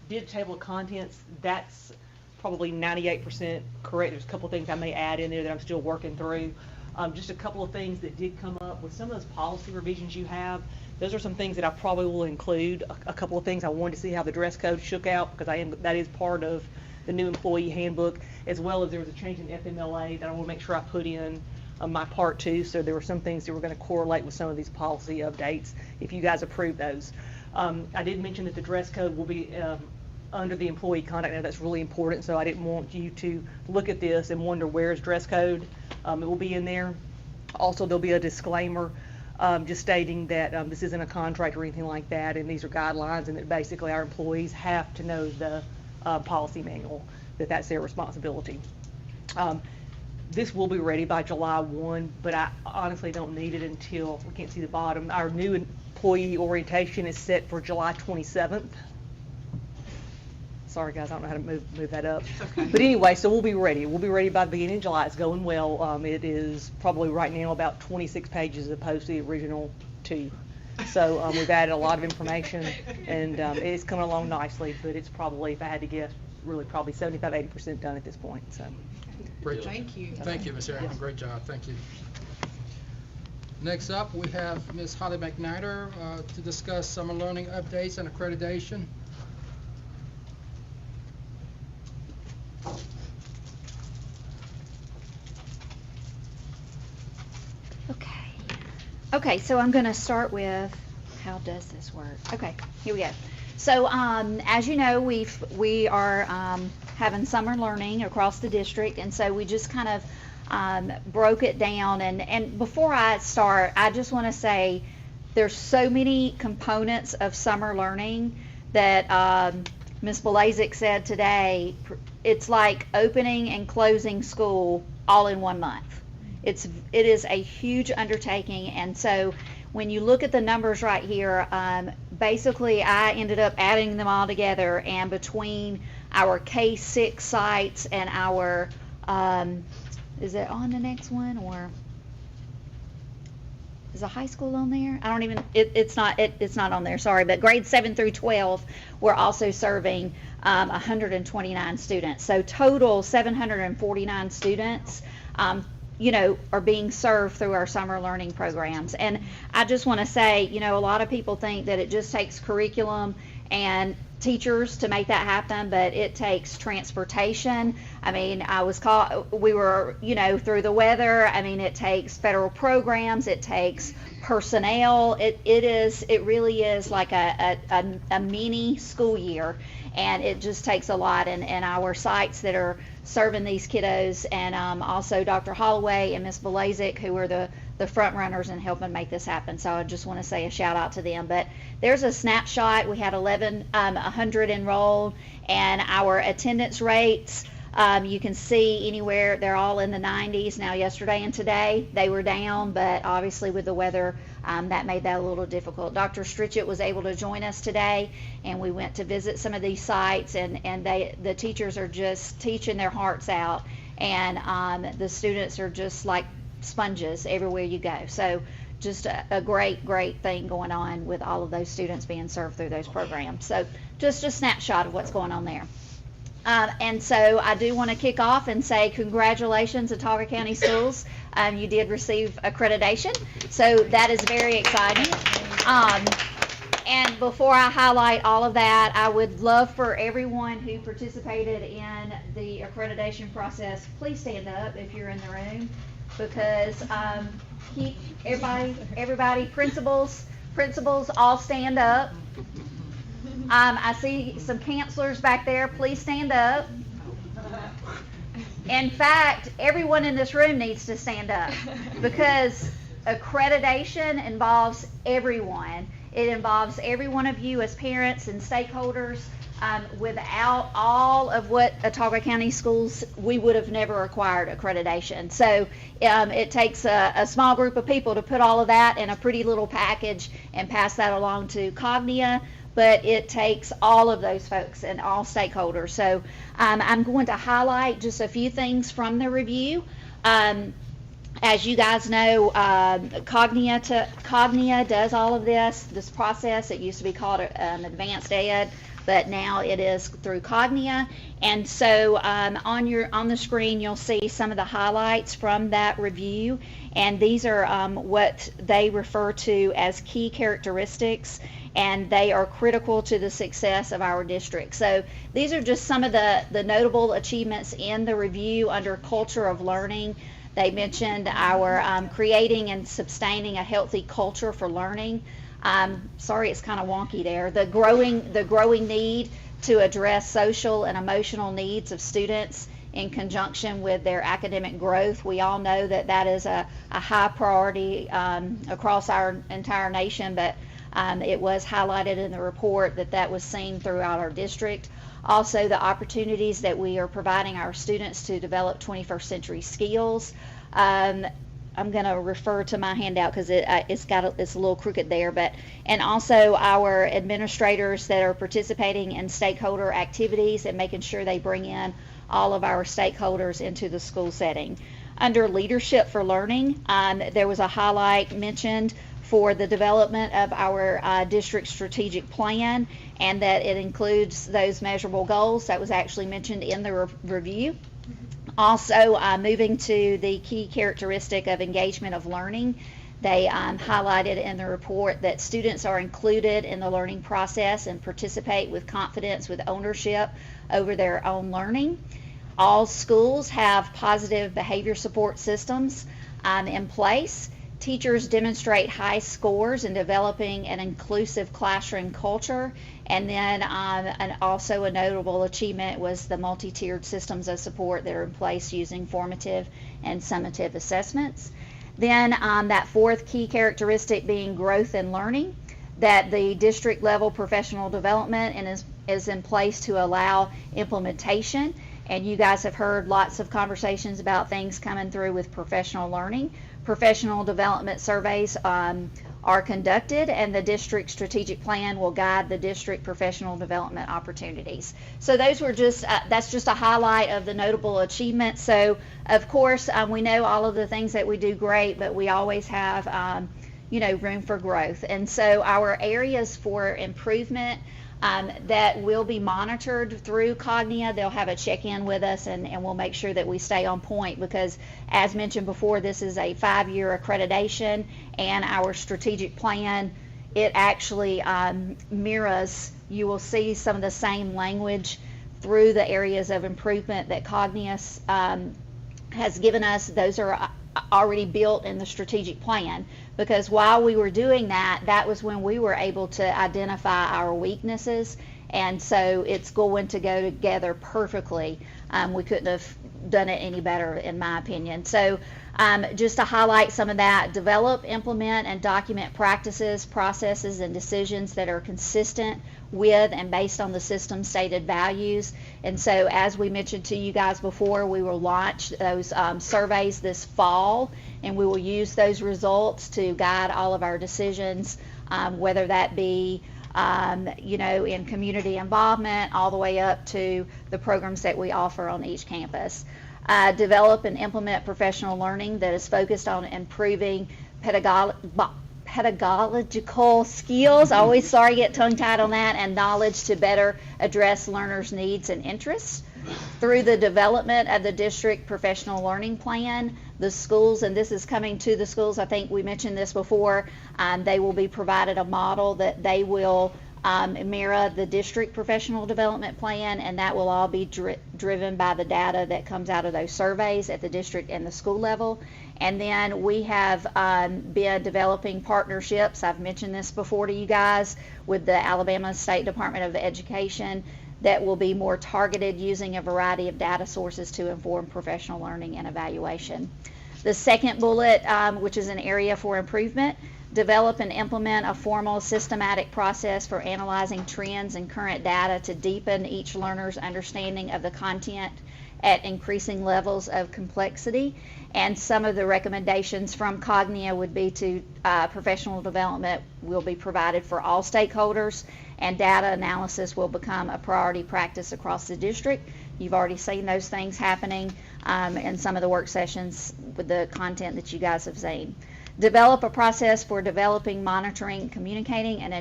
did table of contents. That's probably 98% correct. There's a couple things I may add in there that I'm still working through. Just a couple of things that did come up with some of those policy revisions you have. Those are some things that I probably will include. A couple of things I wanted to see how the dress code shook out, because that is part of the new employee handbook, as well as there was a change in FMLA that I want to make sure I put in my part too. So there were some things that were going to correlate with some of these policy updates if you guys approve those. I did mention that the dress code will be under the employee conduct. Now that's really important, so I didn't want you to look at this and wonder where's dress code. It will be in there. Also, there'll be a disclaimer just stating that this isn't a contract or anything like that, and these are guidelines, and that basically our employees have to know the policy manual, that's their responsibility. This will be ready by July 1, but I honestly don't need it until, we can't see the bottom, our new employee orientation is set for July 27th. Sorry guys, I don't know how to move that up. Okay. But anyway, so we'll be ready. We'll be ready by the beginning of July. It's going well. It is probably right now about 26 pages as opposed to the original 2. So we've added a lot of information, and it's coming along nicely, but it's probably, if I had to guess, really probably 75-80% done at this point. So. Great job. Thank you. Thank you, Ms. Harrington. Great job. Thank you. Next up, we have Ms. Holly McNider to discuss summer learning updates and accreditation. Okay, so I'm going to start with, how does this work? Okay, here we go. So, as you know, we are having summer learning across the district, and so we just kind of broke it down. And before I start, I just want to say there's so many components of summer learning that Ms. Blazek said today. It's like opening and closing school all in 1 month. It is a huge undertaking, and so when you look at the numbers right here, basically I ended up adding them all together, and between our K-6 sites and our, is it on the next one, or is a high school on there? I don't even, it's not on there, sorry, but grades 7 through 12, we're also serving 129 students. So total 749 students. are being served through our summer learning programs. And I just want to say, a lot of people think that it just takes curriculum and teachers to make that happen, but it takes transportation. I mean, we were, through the weather. I mean, it takes federal programs, it takes personnel. It really is like a mini school year, and it just takes a lot. And our sites that are serving these kiddos, and also Dr. Holloway and Ms. Belazic, who are the front runners in helping make this happen. So I just want to say a shout out to them. But there's a snapshot. We had 100 enrolled, and our attendance rates, you can see anywhere, they're all in the 90s. Now yesterday and today they were down, but obviously with the weather, that made that a little difficult. Dr. Stritchett was able to join us today, and we went to visit some of these sites, and the teachers are just teaching their hearts out, and the students are just like sponges everywhere you go. So just a great thing going on with all of those students being served through those programs. So just a snapshot of what's going on there. And so I do want to kick off and say congratulations to Autauga County Schools. You did receive accreditation, so that is very exciting. And before I highlight all of that, I would love for everyone who participated in the accreditation process, please stand up if you're in the room, because keep everybody, principals, all stand up. I see some counselors back there. Please stand up. In fact, everyone in this room needs to stand up, because accreditation involves everyone. It involves every one of you as parents and stakeholders. Without all of what Autauga County Schools, we would have never acquired accreditation. So it takes a small group of people to put all of that in a pretty little package and pass that along to Cognia, but it takes all of those folks and all stakeholders. So I'm going to highlight just a few things from the review. As you guys know, Cognia does all of this process. It used to be called Advanced Ed, but now it is through Cognia. And so on the screen you'll see some of the highlights from that review, and these are what they refer to as key characteristics, and they are critical to the success of our district. So these are just some of the notable achievements in the review under culture of learning. They mentioned our creating and sustaining a healthy culture for learning. Sorry, it's kind of wonky there. The growing need to address social and emotional needs of students in conjunction with their academic growth. We all know that is a high priority across our entire nation, but it was highlighted in the report that was seen throughout our district. Also, the opportunities that we are providing our students to develop 21st century skills. I'm going to refer to my handout because it's a little crooked there, and also our administrators that are participating in stakeholder activities and making sure they bring in all of our stakeholders into the school setting. Under leadership for learning, there was a highlight mentioned for the development of our district strategic plan, and that it includes those measurable goals. That was actually mentioned in the review. Also, moving to the key characteristic of engagement of learning, they highlighted in the report that students are included in the learning process and participate with confidence, with ownership over their own learning. All schools have positive behavior support systems in place. Teachers demonstrate high scores in developing an inclusive classroom culture, and then and also a notable achievement was the multi-tiered systems of support that are in place using formative and summative assessments. Then that fourth key characteristic being growth and learning, that the district level professional development and is in place to allow implementation. And you guys have heard lots of conversations about things coming through with professional learning. Professional development surveys are conducted, and the district strategic plan will guide the district professional development opportunities. So those were that's just a highlight of the notable achievements. So of course we know all of the things that we do great, but we always have room for growth. And so our areas for improvement that will be monitored through Cognia. They'll have a check-in with us, and we'll make sure that we stay on point because, as mentioned before, this is a 5-year accreditation, and our strategic plan, it actually mirrors, you will see some of the same language through the areas of improvement that Cognia has given us. Those are already built in the strategic plan, because while we were doing that, that was when we were able to identify our weaknesses, and so it's going to go together perfectly. We couldn't have done it any better, in my opinion. So just to highlight some of that: develop, implement, and document practices, processes, and decisions that are consistent with and based on the system's stated values. And so, as we mentioned to you guys before, we will launch those surveys this fall, and we will use those results to guide all of our decisions, whether that be in community involvement all the way up to the programs that we offer on each campus. Develop and implement professional learning that is focused on improving pedagogical skills, always get tongue-tied on that, and knowledge to better address learners' needs and interests. Through the development of the district professional learning plan, the schools, and this is coming to the schools, I think we mentioned this before, they will be provided a model that they will mirror the district professional development plan, and that will all be driven by the data that comes out of those surveys at the district and the school level. And then we have been developing partnerships, I've mentioned this before to you guys, with the Alabama State Department of Education that will be more targeted, using a variety of data sources to inform professional learning and evaluation. The second bullet, which is an area for improvement: develop and implement a formal systematic process for analyzing trends and current data to deepen each learner's understanding of the content at increasing levels of complexity. And some of the recommendations from Cognia would be to professional development will be provided for all stakeholders, and data analysis will become a priority practice across the district. You've already seen those things happening in some of the work sessions with the content that you guys have seen. Develop a process for developing, monitoring, communicating, and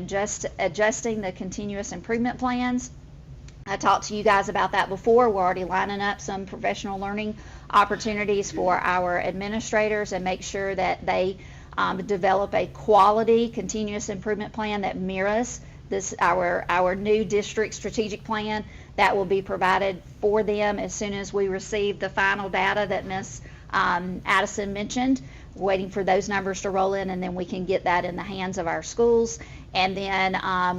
adjusting the continuous improvement plans. I talked to you guys about that before. We're already lining up some professional learning opportunities for our administrators and make sure that they develop a quality continuous improvement plan that mirrors our new district strategic plan. That will be provided for them as soon as we receive the final data that Ms. Addison mentioned. Waiting for those numbers to roll in, and then we can get that in the hands of our schools. And then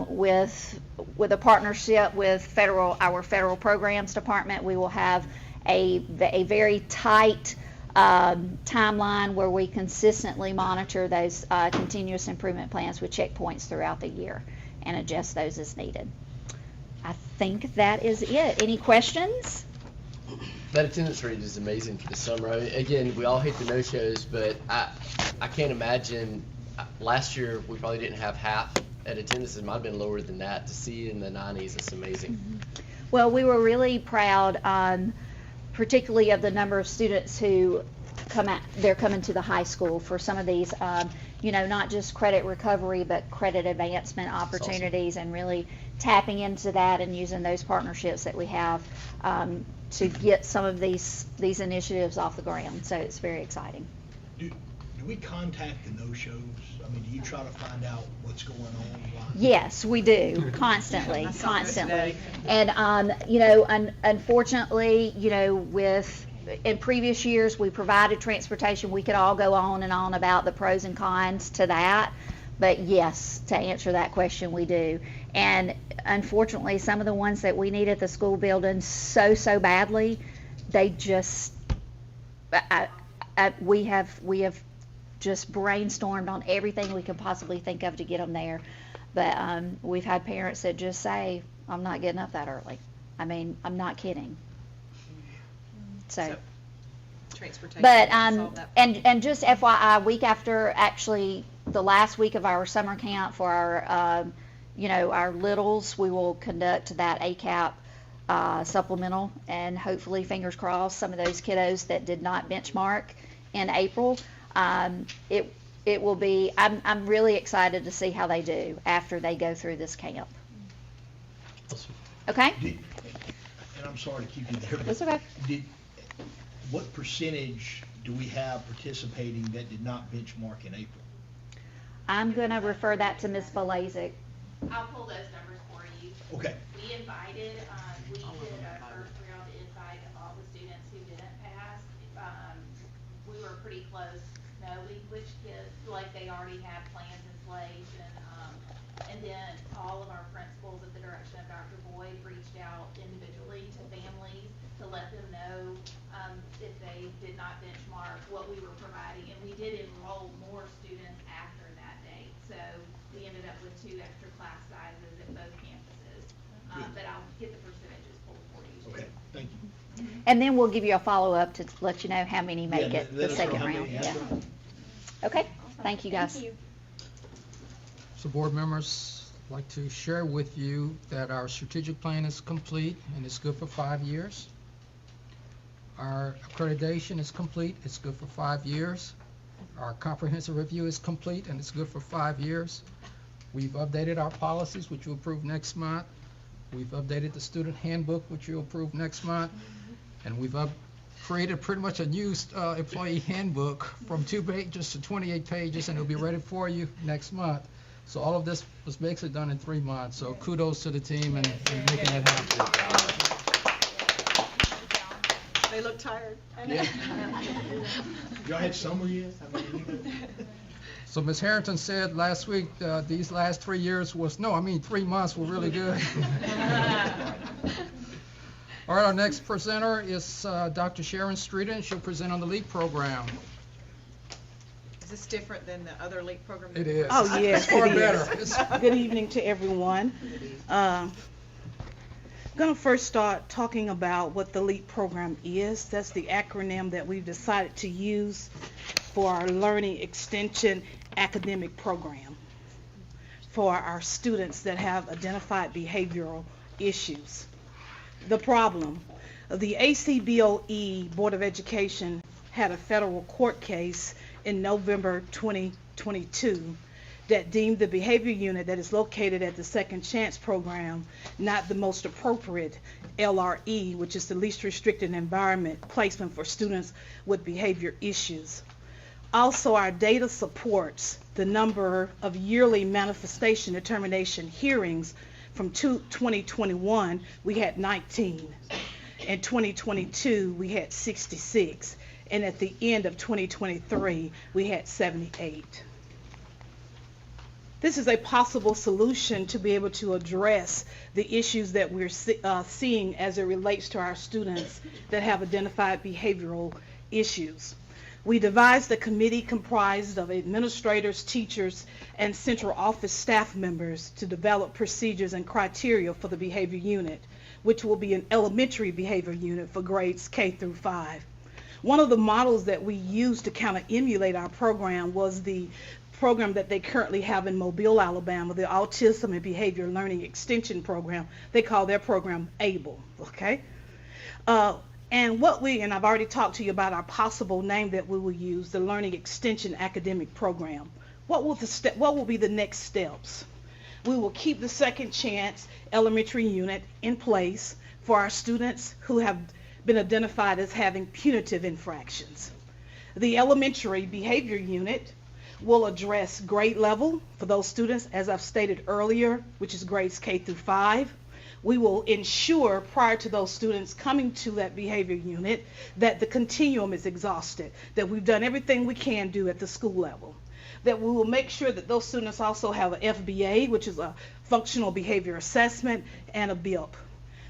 with a partnership with our federal programs department, we will have a very tight timeline where we consistently monitor those continuous improvement plans with checkpoints throughout the year and adjust those as needed. I think that is it. Any questions? That attendance rate is amazing for the summer. I mean, again, we all hate the no-shows, but I can't imagine. Last year, we probably didn't have half at attendance. It might have been lower than that. To see it in the 90s, it's amazing. Mm-hmm. Well, we were really proud, particularly of the number of students who they're coming to the high school for some of these, not just credit recovery, but credit advancement opportunities, and really tapping into that and using those partnerships that we have to get some of these initiatives off the ground. So it's very exciting. Do we contact the no-shows? I mean, do you try to find out what's going on? Yes, we do, constantly. And, unfortunately, in previous years, we provided transportation. We could all go on and on about the pros and cons to that. But yes, to answer that question, we do. And unfortunately, some of the ones that we need at the school building so badly, they just, we have just brainstormed on everything we can possibly think of to get them there. But we've had parents that just say, I'm not getting up that early. I mean, I'm not kidding. So transportation. But and just FYI, week after actually the last week of our summer camp for our our littles, we will conduct that ACAP supplemental, and hopefully, fingers crossed, some of those kiddos that did not benchmark in April, it will be. I'm really excited to see how they do after they go through this camp. Okay? And I'm sorry to keep you there. but That's okay. What percentage do we have participating that did not benchmark in April? I'm going to refer that to Ms. Belazic. I'll pull those numbers for you. Okay. We invited, we did a first round invite of all the students who didn't pass. We were pretty close knowing which kids, like they already had plans in place, and then all of our principals at the direction of Dr. Boyd reached out individually to families to let them know, if they did not benchmark, what we were providing, and we did enroll more students after that date. So we ended up with 2 extra class sizes at both campuses. But I'll get the percentages pulled for you too. Okay, thank you. And then we'll give you a follow-up to let you know how many make Yeah, it let the us know second how round. many Yeah. after. Okay, thank you, guys. Thank you. So board members, I'd like to share with you that our strategic plan is complete and it's good for 5 years. Our accreditation is complete, it's good for 5 years. Our comprehensive review is complete and it's good for 5 years. We've updated our policies, which you'll approve next month. We've updated the student handbook, which you'll approve next month. And we've created pretty much a new employee handbook from 2 pages to 28 pages, and it'll be ready for you next month. So all of this was basically done in 3 months. So kudos to the team and making that happen. They look tired. Yeah. Y'all had summer yet? So Ms. Harrington said last week, these last 3 years 3 months were really good. All right, our next presenter is Dr. Sharon Streeter, and she'll present on the LEAP program. Is this different than the other LEAP program? It is. Oh, yes, It's far it better. is. Good evening to everyone. I'm going to first start talking about what the LEAP program is. That's the acronym that we've decided to use for our Learning Extension Academic Program for our students that have identified behavioral issues. The problem, the ACBOE Board of Education had a federal court case in November 2022 that deemed the behavior unit that is located at the Second Chance program not the most appropriate LRE, which is the least restricted environment placement for students with behavior issues. Also, our data supports the number of yearly manifestation determination hearings. From 2021, we had 19. In 2022, we had 66. And at the end of 2023, we had 78. This is a possible solution to be able to address the issues that we're seeing as it relates to our students that have identified behavioral issues. We devised a committee comprised of administrators, teachers, and central office staff members to develop procedures and criteria for the behavior unit, which will be an elementary behavior unit for grades K through 5. One of the models that we used to kind of emulate our program was the program that they currently have in Mobile, Alabama, the Autism and Behavior Learning Extension Program. They call their program ABLE, okay? And I've already talked to you about our possible name that we will use, the Learning Extension Academic Program. What will be the next steps? We will keep the Second Chance elementary unit in place for our students who have been identified as having punitive infractions. The elementary behavior unit will address grade level for those students, as I've stated earlier, which is grades K through 5. We will ensure prior to those students coming to that behavior unit that the continuum is exhausted, that we've done everything we can do at the school level, that we will make sure that those students also have an FBA, which is a functional behavior assessment, and a BIP.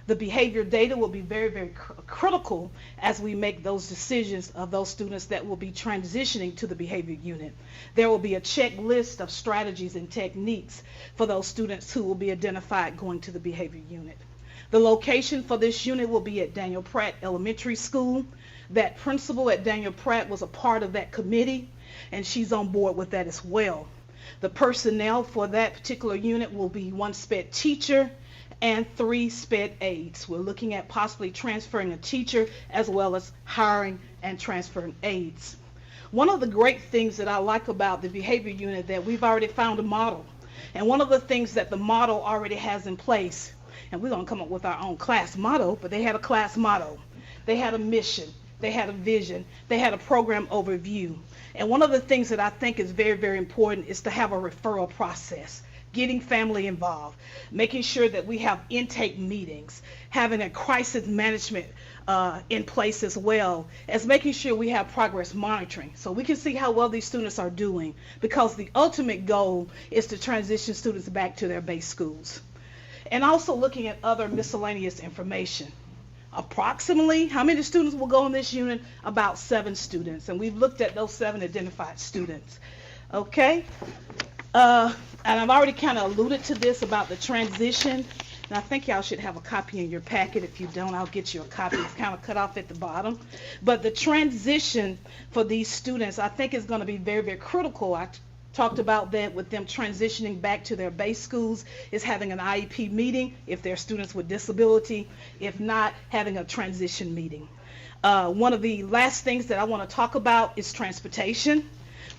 The behavior data will be very, very critical as we make those decisions of those students that will be transitioning to the behavior unit. There will be a checklist of strategies and techniques for those students who will be identified going to the behavior unit. The location for this unit will be at Daniel Pratt Elementary School. That principal at Daniel Pratt was a part of that committee, and she's on board with that as well. The personnel for that particular unit will be 1 SPED teacher and 3 SPED aides. We're looking at possibly transferring a teacher as well as hiring and transferring aides. One of the great things that I like about the behavior unit that we've already found a model. And one of the things that the model already has in place and we're going to come up with our own class motto, but they had a class motto. They had a mission. They had a vision. They had a program overview. And one of the things that I think is very, very important is to have a referral process, getting family involved, making sure that we have intake meetings, having a crisis management in place as well as making sure we have progress monitoring so we can see how well these students are doing, because the ultimate goal is to transition students back to their base schools. And also looking at other miscellaneous information. Approximately, how many students will go in this unit? About 7 students, and we've looked at those 7 identified students. Okay? And I've already kind of alluded to this about the transition, and I think y'all should have a copy in your packet. If you don't, I'll get you a copy. It's kind of cut off at the bottom. But the transition for these students, I think, is going to be very, very critical. I talked about that with them transitioning back to their base schools, is having an IEP meeting if they're students with disability, if not, having a transition meeting. One of the last things that I want to talk about is transportation.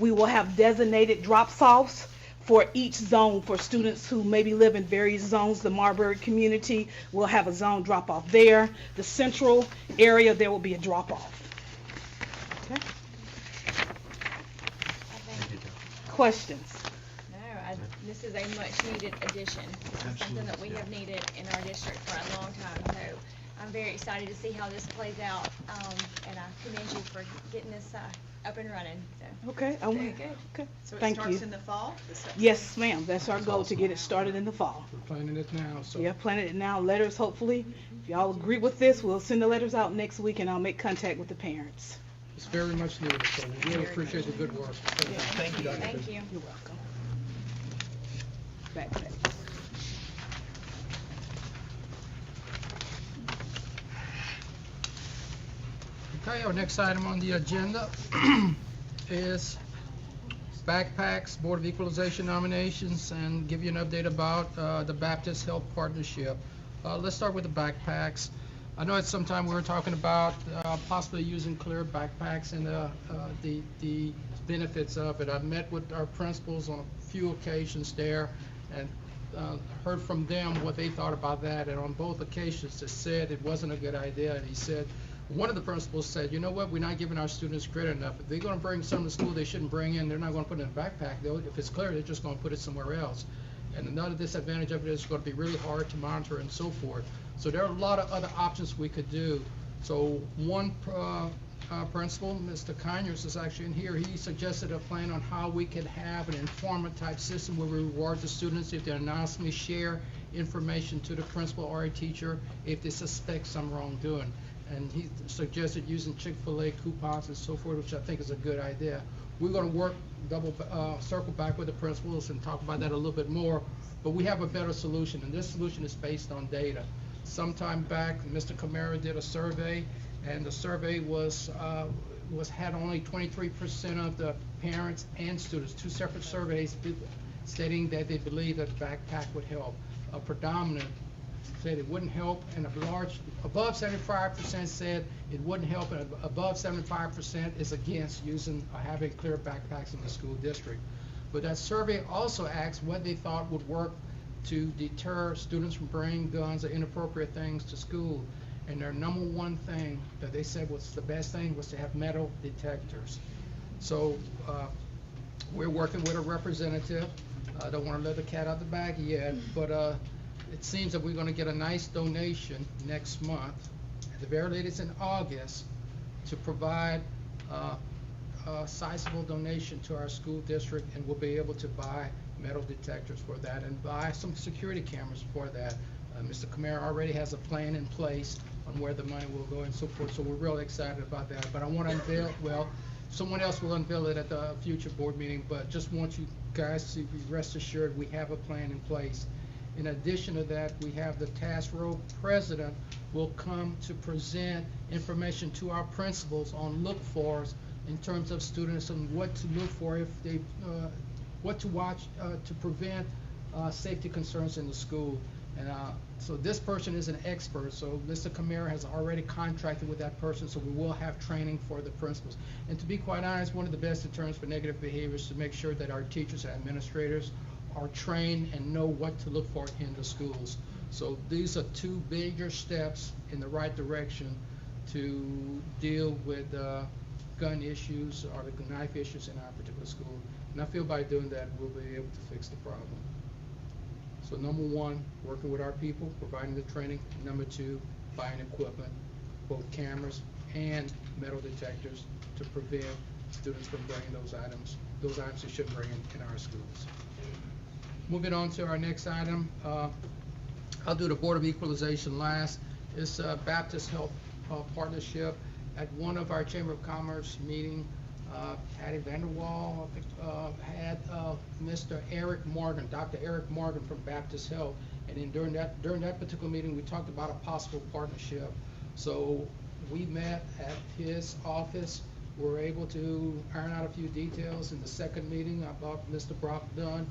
We will have designated drop-offs for each zone for students who maybe live in various zones. The Marbury community will have a zone drop-off there. The central area, there will be a drop-off. Okay. Questions? No, this is a much-needed addition. Something that we have needed in our district for a long time. So I'm very excited to see how this plays out, and I commend you for getting this up and running. So Okay. very good. Okay. So it Thank starts you. in the fall? Yes, ma'am. That's our goal, to get it started in the fall. We're planning it now, so. Yeah, planning it now. Letters, hopefully. If y'all agree with this, we'll send the letters out next week, and I'll make contact with the parents. It's very much needed, so we really appreciate the good work. Thank you, Dr. Thank you. You're welcome. Backpack. Okay, our next item on the agenda is backpacks, Board of Equalization nominations, and give you an update about the Baptist Health Partnership. Let's start with the backpacks. I know at some time we were talking about possibly using clear backpacks and the benefits of it. I met with our principals on a few occasions there and heard from them what they thought about that, and on both occasions they said it wasn't a good idea. And he said, one of the principals said, you know what, we're not giving our students credit enough. If they're going to bring something to school they shouldn't bring in, they're not going to put it in a backpack. If it's clear, they're just going to put it somewhere else. And another disadvantage of it is it's going to be really hard to monitor and so forth. So there are a lot of other options we could do. So one principal, Mr. Conyers, is actually in here. He suggested a plan on how we could have an informant type system where we reward the students if they anonymously share information to the principal or a teacher if they suspect some wrongdoing. And he suggested using Chick-fil-A coupons and so forth, which I think is a good idea. We're going to work circle back with the principals and talk about that a little bit more, but we have a better solution, and this solution is based on data. Sometime back, Mr. Camara did a survey, and the survey had only 23% of the parents and students, 2 separate surveys stating that they believe that the backpack would help. A predominant said it wouldn't help, and above 75% said it wouldn't help, and above 75% is against having clear backpacks in the school district. But that survey also asked what they thought would work to deter students from bringing guns or inappropriate things to school. And their number one thing that they said was the best thing was to have metal detectors. So we're working with a representative. I don't want to let the cat out the bag yet, but it seems that we're going to get a nice donation next month, at the very latest in August, to provide a sizable donation to our school district, and we'll be able to buy metal detectors for that and buy some security cameras for that. Mr. Camara already has a plan in place on where the money will go and so forth, so we're really excited about that. But I want to unveil, well, someone else will unveil it at the future board meeting, but just want you guys to be rest assured we have a plan in place. In addition to that, we have the task row president will come to present information to our principals on look-fors in terms of students and what to look for if they, what to watch to prevent safety concerns in the school. And so this person is an expert, so Mr. Camara has already contracted with that person, so we will have training for the principals. And to be quite honest, one of the best deterrents for negative behavior is to make sure that our teachers and administrators are trained and know what to look for in the schools. So these are two major steps in the right direction to deal with gun issues or the knife issues in our particular school. And I feel by doing that, we'll be able to fix the problem. So number one, working with our people, providing the training. Number two, buying equipment, both cameras and metal detectors to prevent students from bringing those items they shouldn't bring in our schools. Moving on to our next item, I'll do the Board of Equalization last. It's Baptist Health Partnership. At one of our Chamber of Commerce meeting, Patty Vanderwall had Mr. Eric Morgan, Dr. Eric Morgan from Baptist Health, and then during that particular meeting, we talked about a possible partnership. So we met at his office. We were able to iron out a few details in the second meeting about Mr. Brock Dunn,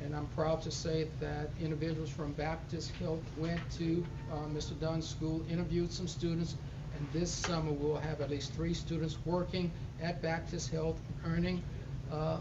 and I'm proud to say that individuals from Baptist Health went to Mr. Dunn's school, interviewed some students, and this summer we'll have at least 3 students working at Baptist Health earning a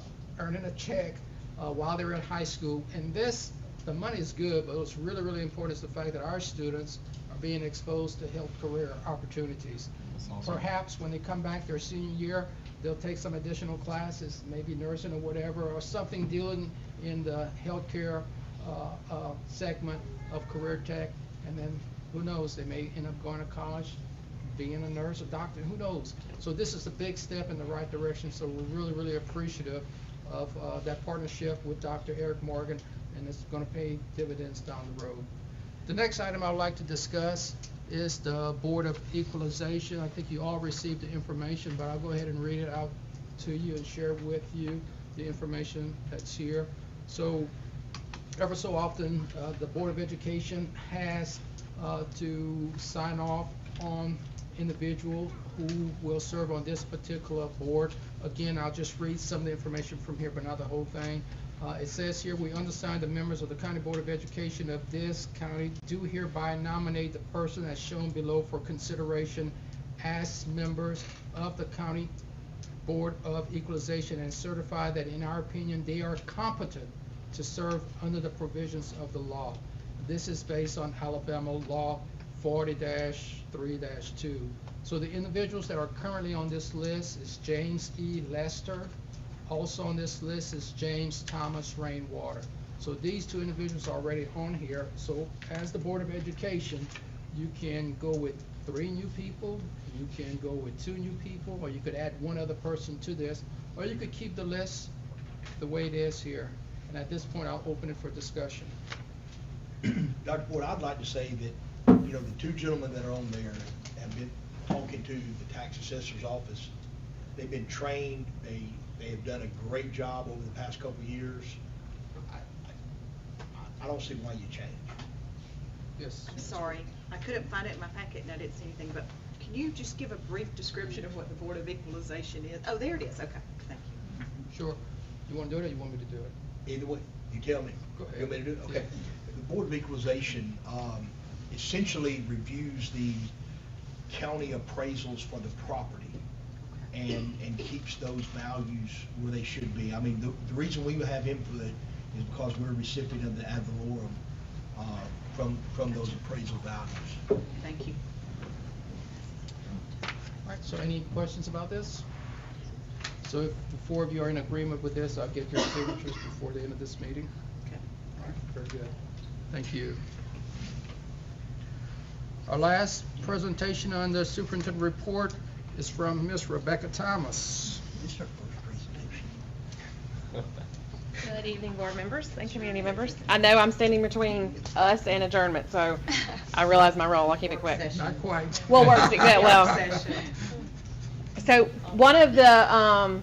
check while they're in high school. And the money is good, but what's really, really important is the fact that our students are being exposed to health career opportunities. Awesome. Perhaps when they come back their senior year, they'll take some additional classes, maybe nursing or whatever, or something dealing in the healthcare segment of career tech, and then who knows, they may end up going to college, being a nurse, a doctor, who knows. So this is a big step in the right direction, so we're really, really appreciative of that partnership with Dr. Eric Morgan, and it's going to pay dividends down the road. The next item I would like to discuss is the Board of Equalization. I think you all received the information, but I'll go ahead and read it out to you and share with you the information that's here. So ever so often, the Board of Education has to sign off on individual who will serve on this particular board. Again, I'll just read some of the information from here, but not the whole thing. It says here, we understand the members of the County Board of Education of this county do hereby nominate the person as shown below for consideration as members of the County Board of Equalization and certify that in our opinion they are competent to serve under the provisions of the law. This is based on Alabama Law 40-3-2. So the individuals that are currently on this list is James E. Lester. Also on this list is James Thomas Rainwater. So these 2 individuals are already on here. So as the Board of Education, you can go with 3 new people, you can go with 2 new people, or you could add 1 other person to this, or you could keep the list the way it is here. And at this point, I'll open it for discussion. Dr. Boyd, I'd like to say that, the 2 gentlemen that are on there have been talking to the tax assessor's office. They've been trained. They have done a great job over the past couple of years. I don't see why you change. Yes. I'm sorry, I couldn't find it in my packet and I didn't see anything, but can you just give a brief description of what the Board of Equalization is? Oh, there it is, okay, thank you. Sure. You want to do it or you want me to do it? Either way, you tell me. Go ahead. You want me to do it? Okay. Yeah. The Board of Equalization essentially reviews the county appraisals for the property and keeps those values where they should be. I mean, the reason we have input is because we're a recipient of the ad valorem from those appraisal values. Thank you. All right, so any questions about this? So if the 4 of you are in agreement with this, I'll get your signatures before the end of this meeting. Okay. All right, very good. Thank you. Our last presentation on the superintendent report is from Miss Rebecca Thomas. This is our first presentation. Good evening, board members and community members. I know I'm standing between us and adjournment, so I realize my role. I'll keep it quick. Not quite. Well, works it well. So one of the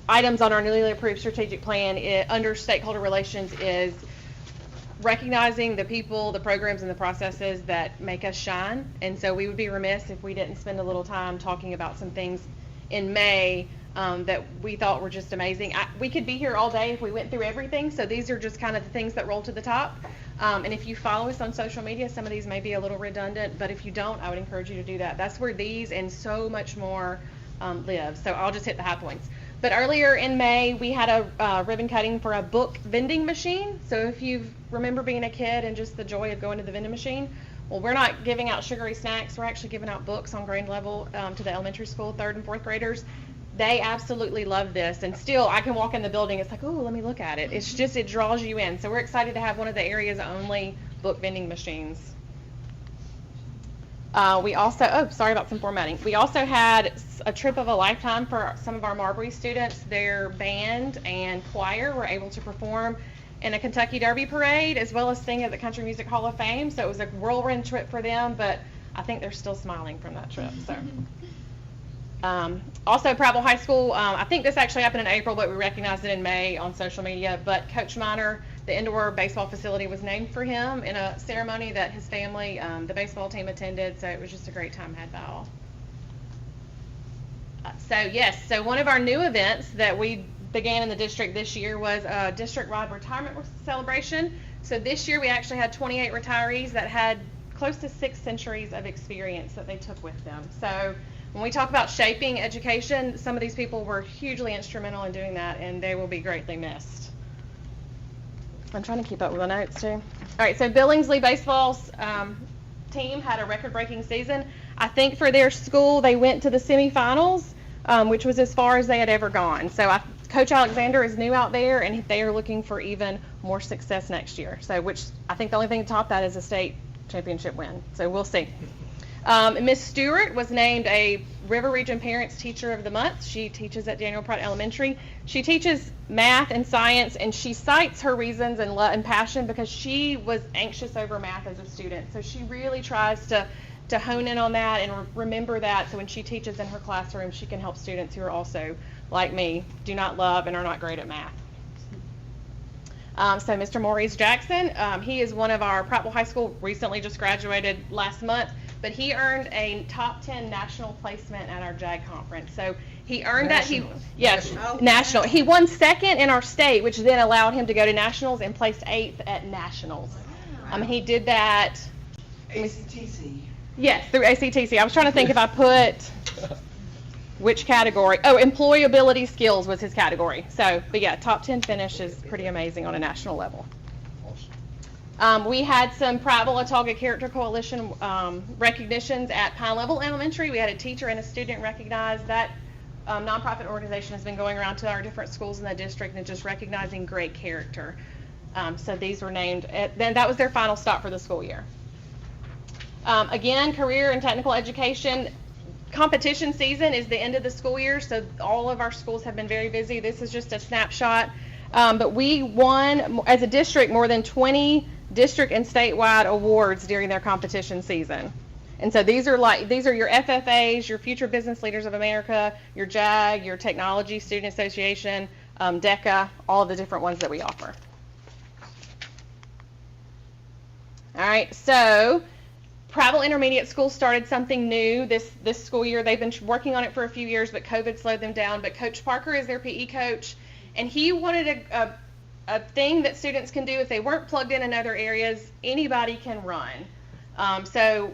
items on our newly approved strategic plan under stakeholder relations is recognizing the people, the programs, and the processes that make us shine. And so we would be remiss if we didn't spend a little time talking about some things in May that we thought were just amazing. We could be here all day if we went through everything, so these are just kind of the things that roll to the top. And if you follow us on social media, some of these may be a little redundant, but if you don't, I would encourage you to do that. That's where these and so much more live. So I'll just hit the high points. But earlier in May, we had a ribbon cutting for a book vending machine. So if you remember being a kid and just the joy of going to the vending machine, well, we're not giving out sugary snacks. We're actually giving out books on grade level to the elementary school, 3rd and 4th graders. They absolutely love this. And still, I can walk in the building. It's like, oh, let me look at it. It's just, it draws you in. So we're excited to have one of the area's only book vending machines. We also, sorry about some formatting. We also had a trip of a lifetime for some of our Marbury students. Their band and choir were able to perform in a Kentucky Derby parade as well as sing at the Country Music Hall of Fame. So it was a whirlwind trip for them, but I think they're still smiling from that trip. So, also Prattville High School, I think this actually happened in April, but we recognized it in May on social media. But Coach Miner, the indoor baseball facility was named for him in a ceremony that his family, the baseball team attended. So it was just a great time had by all. So one of our new events that we began in the district this year was a district-wide retirement celebration. So this year we actually had 28 retirees that had close to 6 centuries of experience that they took with them. So when we talk about shaping education, some of these people were hugely instrumental in doing that, and they will be greatly missed. I'm trying to keep up with the notes too. All right, so Billingsley baseball's team had a record-breaking season. I think for their school, they went to the semifinals, which was as far as they had ever gone. So Coach Alexander is new out there, and they are looking for even more success next year. So, which I think the only thing to top that is a state championship win. So we'll see. Miss Stewart was named a River Region Parents Teacher of the Month. She teaches at Daniel Pratt Elementary. She teaches math and science, and she cites her reasons and passion because she was anxious over math as a student. So she really tries to hone in on that and remember that, so when she teaches in her classroom, she can help students who are also, like me, do not love and are not great at math. So Mr. Maurice Jackson, he is one of our Prattville High School, recently just graduated last month, but he earned a top 10 national placement at our JAG conference. So he earned national. He won 2nd in our state, which then allowed him to go to nationals and placed 8th at nationals. He did that. ACTC. Yes, through ACTC. I was trying to think if I put which category. Oh, employability skills was his category. So, but yeah, top 10 finish is pretty amazing on a national level. We had some Prattville Autauga Character Coalition recognitions at Pine Level Elementary. We had a teacher and a student recognized. That nonprofit organization has been going around to our different schools in the district and just recognizing great character. So these were named. Then that was their final stop for the school year. Again, career and technical education. Competition season is the end of the school year, so all of our schools have been very busy. This is just a snapshot. But we won, as a district, more than 20 district and statewide awards during their competition season. And so these are your FFAs, your Future Business Leaders of America, your JAG, your Technology Student Association, DECA, all of the different ones that we offer. All right, so Prattville Intermediate School started something new this school year. They've been working on it for a few years, but COVID slowed them down. But Coach Parker is their PE coach, and he wanted a thing that students can do if they weren't plugged in other areas. Anybody can run. So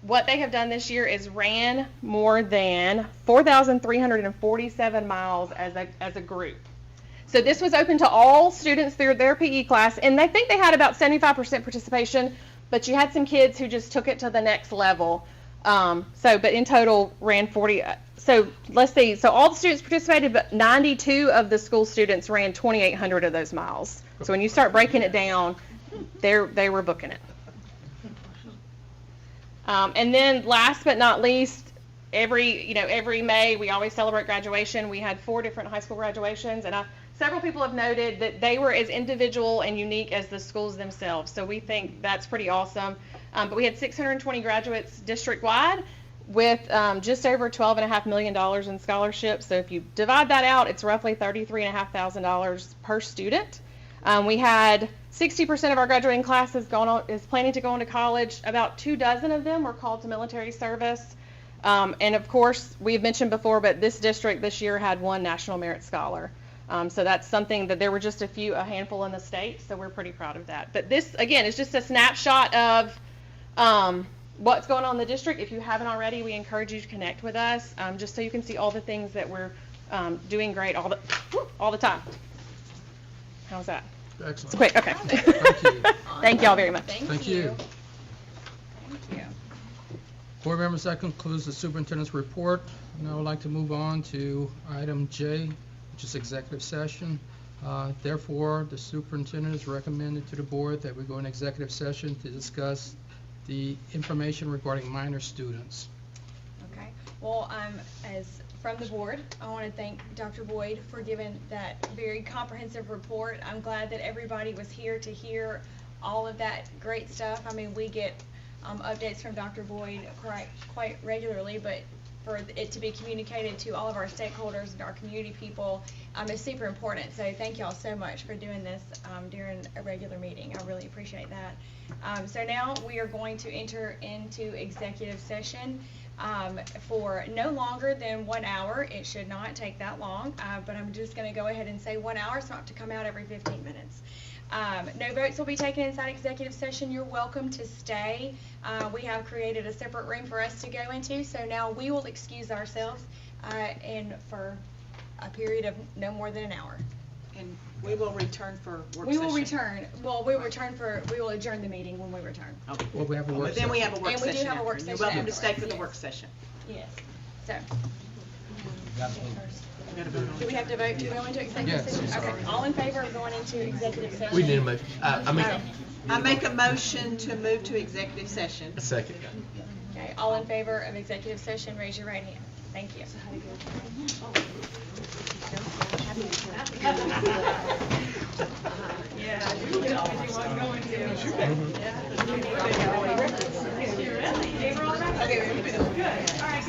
what they have done this year is ran more than 4,347 miles as a group. So this was open to all students through their PE class, and I think they had about 75% participation. But you had some kids who just took it to the next level. But in total ran 40. So let's see. So all the students participated, but 92 of the school students ran 2,800 of those miles. So when you start breaking it down, they were booking it. And then last but not least, every May we always celebrate graduation. We had 4 different high school graduations, and several people have noted that they were as individual and unique as the schools themselves. So we think that's pretty awesome. But we had 620 graduates district-wide with just over $12.5 million in scholarships. So if you divide that out, it's roughly $33,500 per student. We had 60% of our graduating class is planning to go on to college. About 24 of them were called to military service. And of course, we've mentioned before, but this district this year had 1 National Merit Scholar. So that's something that there were just a handful in the state, so we're pretty proud of that. But this, again, is just a snapshot of what's going on in the district. If you haven't already, we encourage you to connect with us, just so you can see all the things that we're doing great all the time. How's that? It's Excellent. quick, okay. Thank you. Thank y'all very much. Thank you. Board members, that concludes the superintendent's report. Now I'd like to move on to item J, which is executive session. Therefore, the superintendent has recommended to the board that we go in executive session to discuss the information regarding minor students. Okay, well, as from the board, I want to thank Dr. Boyd for giving that very comprehensive report. I'm glad that everybody was here to hear all of that great stuff. I mean, we get updates from Dr. Boyd quite regularly, but for it to be communicated to all of our stakeholders and our community people is super important. So thank y'all so much for doing this during a regular meeting. I really appreciate that. So now we are going to enter into executive session for no longer than 1 hour. It should not take that long, but I'm just going to go ahead and say 1 hour, so I have to come out every 15 minutes. No votes will be taken inside executive session. You're welcome to stay. We have created a separate room for us to go into, so now we will excuse ourselves and for a period of no more than an hour. And we will return for work session. We will return. Well, we will adjourn the meeting when we return. Okay. Well, we have a work But then we have a work And session. we do have a work after. session You're welcome to stay afterwards, for the yes. work session. Yes. So, We gotta vote on do we have to vote to go into executive Yes. session? Okay. All in favor of going into executive session? We need a motion. I make a motion to move to executive session. A second. Okay, all in favor of executive session, raise your right hand. Thank you. Yeah, you wasn't going to. Okay, good. All right.